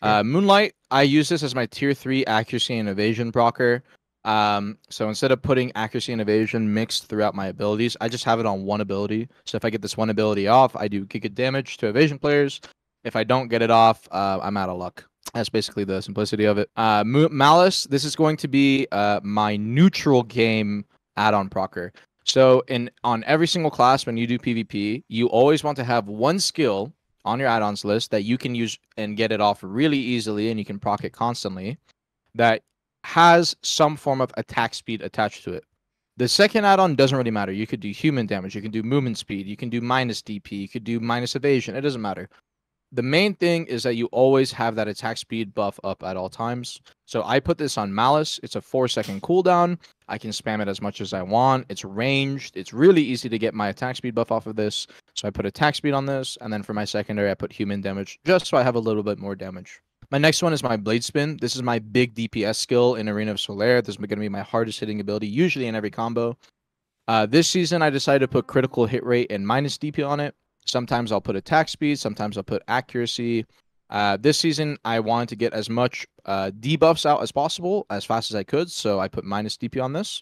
Sure. Moonlight, I use this as my tier 3 accuracy and evasion procer. So instead of putting accuracy and evasion mixed throughout my abilities, I just have it on one ability. So if I get this one ability off, I do good damage to evasion players. If I don't get it off, I'm out of luck. That's basically the simplicity of it. Malice, this is going to be my neutral game add-on procer. So on every single class when you do PvP, you always want to have one skill on your add-ons list that you can use and get it off really easily, and you can proc it constantly, that has some form of attack speed attached to it. The second add-on doesn't really matter. You could do human damage, you can do movement speed, you can do minus DP, you could do minus evasion. It doesn't matter. The main thing is that you always have that attack speed buff up at all times. So I put this on Malice. It's a 4-second cooldown. I can spam it as much as I want. It's ranged. It's really easy to get my attack speed buff off of this. So I put attack speed on this. And then for my secondary, I put human damage just so I have a little bit more damage. My next one is my Blade Spin. This is my big DPS skill in Arena of Solare. This is going to be my hardest hitting ability, usually in every combo. This season, I decided to put critical hit rate and minus DP on it. Sometimes I'll put attack speed. Sometimes I'll put accuracy. This season, I wanted to get as much debuffs out as possible, as fast as I could. So I put minus DP on this.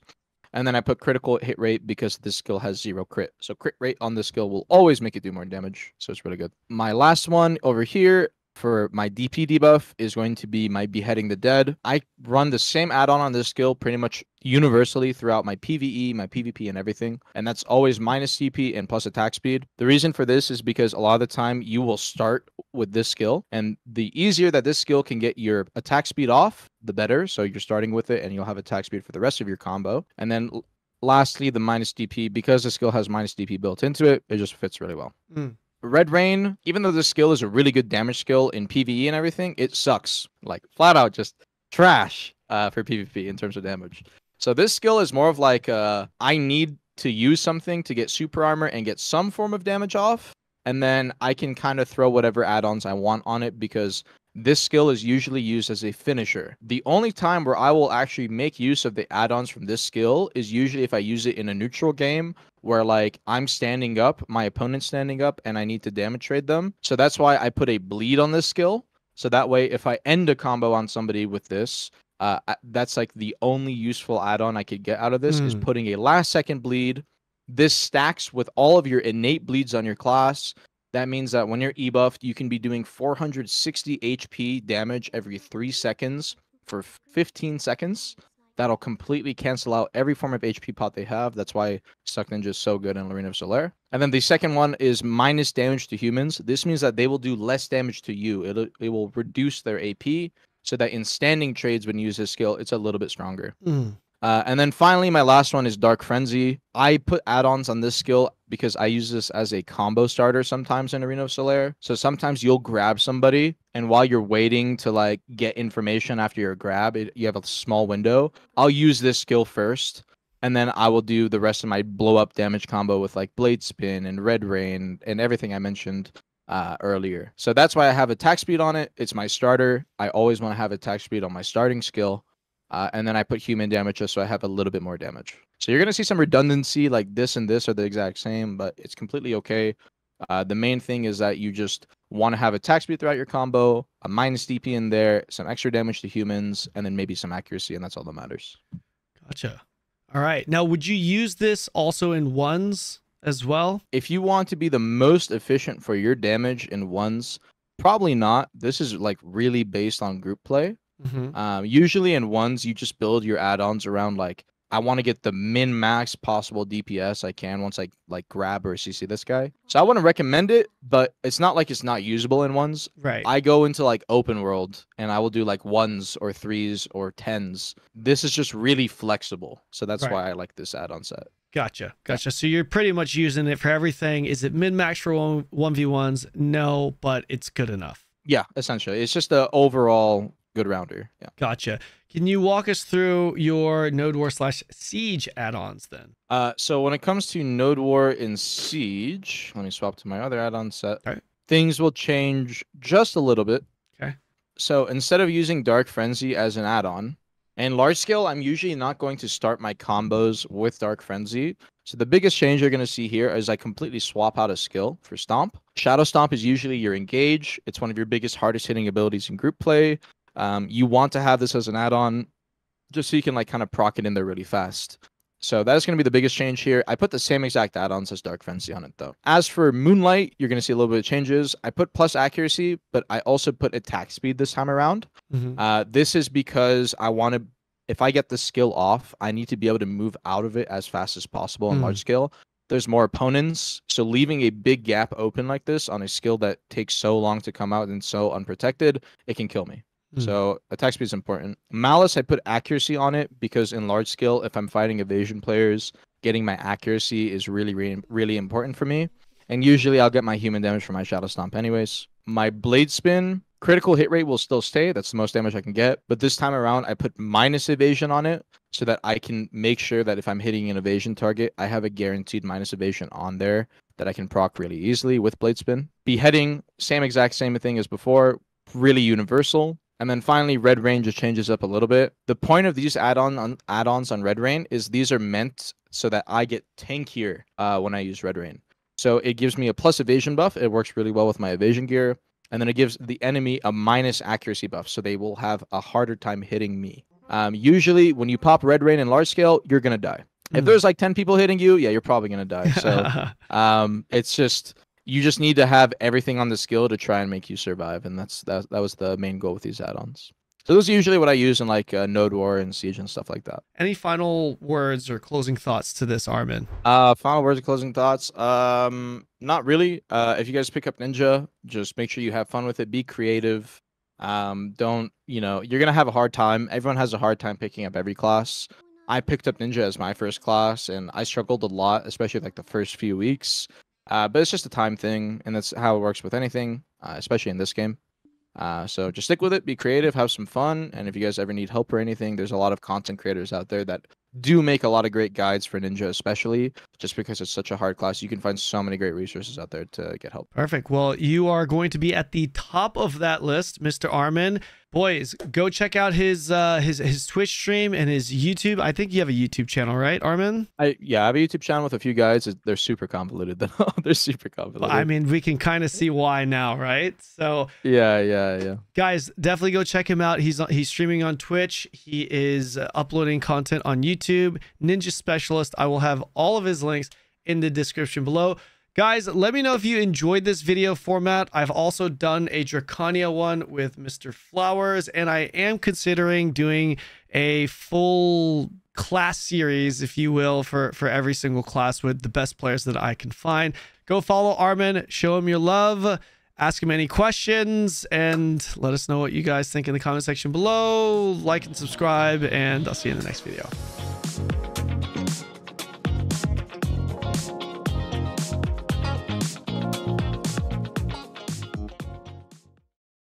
And then I put critical hit rate because this skill has 0 crit. So crit rate on this skill will always make it do more damage. So it's really good. My last one over here for my DP debuff is going to be my Beheading the Dead. I run the same add-on on this skill pretty much universally throughout my PvE, my PvP, and everything. And that's always minus CP and plus attack speed. The reason for this is because a lot of the time you will start with this skill. And the easier that this skill can get your attack speed off, the better. So you're starting with it and you'll have attack speed for the rest of your combo. And then lastly, the minus DP, because the skill has minus DP built into it, it just fits really well. Red Rain, even though this skill is a really good damage skill in PvE and everything, it sucks. Like, flat out just trash for PvP in terms of damage. So this skill is more of like, I need to use something to get super armor and get some form of damage off. And then I can kind of throw whatever add-ons I want on it because this skill is usually used as a finisher. The only time where I will actually make use of the add-ons from this skill is usually if I use it in a neutral game where like I'm standing up, my opponent's standing up, and I need to damage trade them. So that's why I put a bleed on this skill. So that way, if I end a combo on somebody with this, that's like the only useful add-on I could get out of this is putting a last second bleed. This stacks with all of your innate bleeds on your class. That means that when you're e-buffed, you can be doing 460 HP damage every 3 seconds for 15 seconds. That'll completely cancel out every form of HP pot they have. That's why Stuck Ninja is so good in Arena of Solare. And then the second one is minus damage to humans. This means that they will do less damage to you. It will reduce their AP so that in standing trades when you use this skill, it's a little bit stronger. And then finally, my last one is Dark Frenzy. I put add-ons on this skill because I use this as a combo starter sometimes in Arena of Solare. So sometimes you'll grab somebody, and while you're waiting to like get information after your grab, you have a small window. I'll use this skill first, and then I will do the rest of my blow-up damage combo with like Blade Spin and Red Rain and everything I mentioned. earlier. So that's why I have attack speed on it. It's my starter. I always want to have attack speed on my starting skill. And then I put human damage just so I have a little bit more damage. So you're going to see some redundancy, like this and this are the exact same, but it's completely okay. The main thing is that you just want to have attack speed throughout your combo, a minus DP in there, some extra damage to humans, and then maybe some accuracy, and that's all that matters. Gotcha. All right. Now, would you use this also in ones as well? If you want to be the most efficient for your damage in ones, probably not. This is like really based on group play. Usually in ones, you just build your add-ons around like, I want to get the min-max possible DPS I can once I like grab or CC this guy. So I wouldn't recommend it, but it's not like it's not usable in ones. Right. I go into like open world and I will do like ones or threes or tens. This is just really flexible. So that's why I like this add-on set. Gotcha. So you're pretty much using it for everything. Is it min-max for 1v1s? No, but it's good enough. Yeah, essentially. It's just the overall good rounder. Yeah. Gotcha. Can you walk us through your Node War / Siege add-ons then? So when it comes to Node War in Siege, let me swap to my other add-on set. Okay. Things will change just a little bit. Okay. So instead of using Dark Frenzy as an add-on, and large scale, I'm usually not going to start my combos with Dark Frenzy. So the biggest change you're going to see here is I completely swap out a skill for Stomp. Shadow Stomp is usually your engage. It's one of your biggest, hardest hitting abilities in group play. You want to have this as an add-on just so you can like kind of proc it in there really fast. So that's going to be the biggest change here. I put the same exact add-ons as Dark Frenzy on it though. As for Moonlight, you're going to see a little bit of changes. I put plus accuracy, but I also put attack speed this time around. This is because I want to, if I get the skill off, I need to be able to move out of it as fast as possible on large scale. There's more opponents, so leaving a big gap open like this on a skill that takes so long to come out and so unprotected, it can kill me. So attack speed is important. Malice, I put accuracy on it because in large scale, if I'm fighting evasion players, getting my accuracy is really important for me. And usually I'll get my human damage from my Shadow Stomp anyways. My Blade Spin, critical hit rate will still stay. That's the most damage I can get. But this time around, I put minus evasion on it so that I can make sure that if I'm hitting an evasion target, I have a guaranteed minus evasion on there that I can proc really easily with Blade Spin. Beheading, same thing as before, really universal. And then finally, Red Rain just changes up a little bit. The point of these add-ons on Red Rain is these are meant so that I get tankier when I use Red Rain. So it gives me a plus evasion buff. It works really well with my evasion gear. And then it gives the enemy a minus accuracy buff. So they will have a harder time hitting me. Usually, when you pop Red Rain in large scale, you're going to die. If there's like 10 people hitting you, yeah, you're probably going to die. So it's just... You just need to have everything on the skill to try and make you survive, and that was the main goal with these add-ons. So those are usually what I use in like Node War and Siege and stuff like that. Any final words or closing thoughts to this, Armin? Final words or closing thoughts? Not really. If you guys pick up Ninja, just make sure you have fun with it. Be creative. Don't, you're gonna have a hard time. Everyone has a hard time picking up every class. I picked up Ninja as my first class, and I struggled a lot, especially like the first few weeks. But it's just a time thing, and that's how it works with anything, especially in this game. So just stick with it, be creative, have some fun, and if you guys ever need help or anything, there's a lot of content creators out there that do make a lot of great guides for Ninja, especially just because it's such a hard class. You can find so many great resources out there to get help. Perfect. Well, you are going to be at the top of that list, Mr. Armin. Boys, go check out his Twitch stream and his YouTube. I think you have a YouTube channel, right, Armin? Yeah, I have a YouTube channel with a few guys. They're super convoluted, though. They're super convoluted. I mean, we can kind of see why now, right? So yeah. Guys, definitely go check him out. He's streaming on Twitch. He is uploading content on YouTube. Ninja Specialist. I will have all of his links in the description below. Guys, let me know if you enjoyed this video format. I've also done a Draconia one with Mr. Flowers, and I am considering doing a full class series, if you will, for every single class with the best players that I can find. Go follow Armin, show him your love, ask him any questions, and let us know what you guys think in the comment section below. Like and subscribe, and I'll see you in the next video.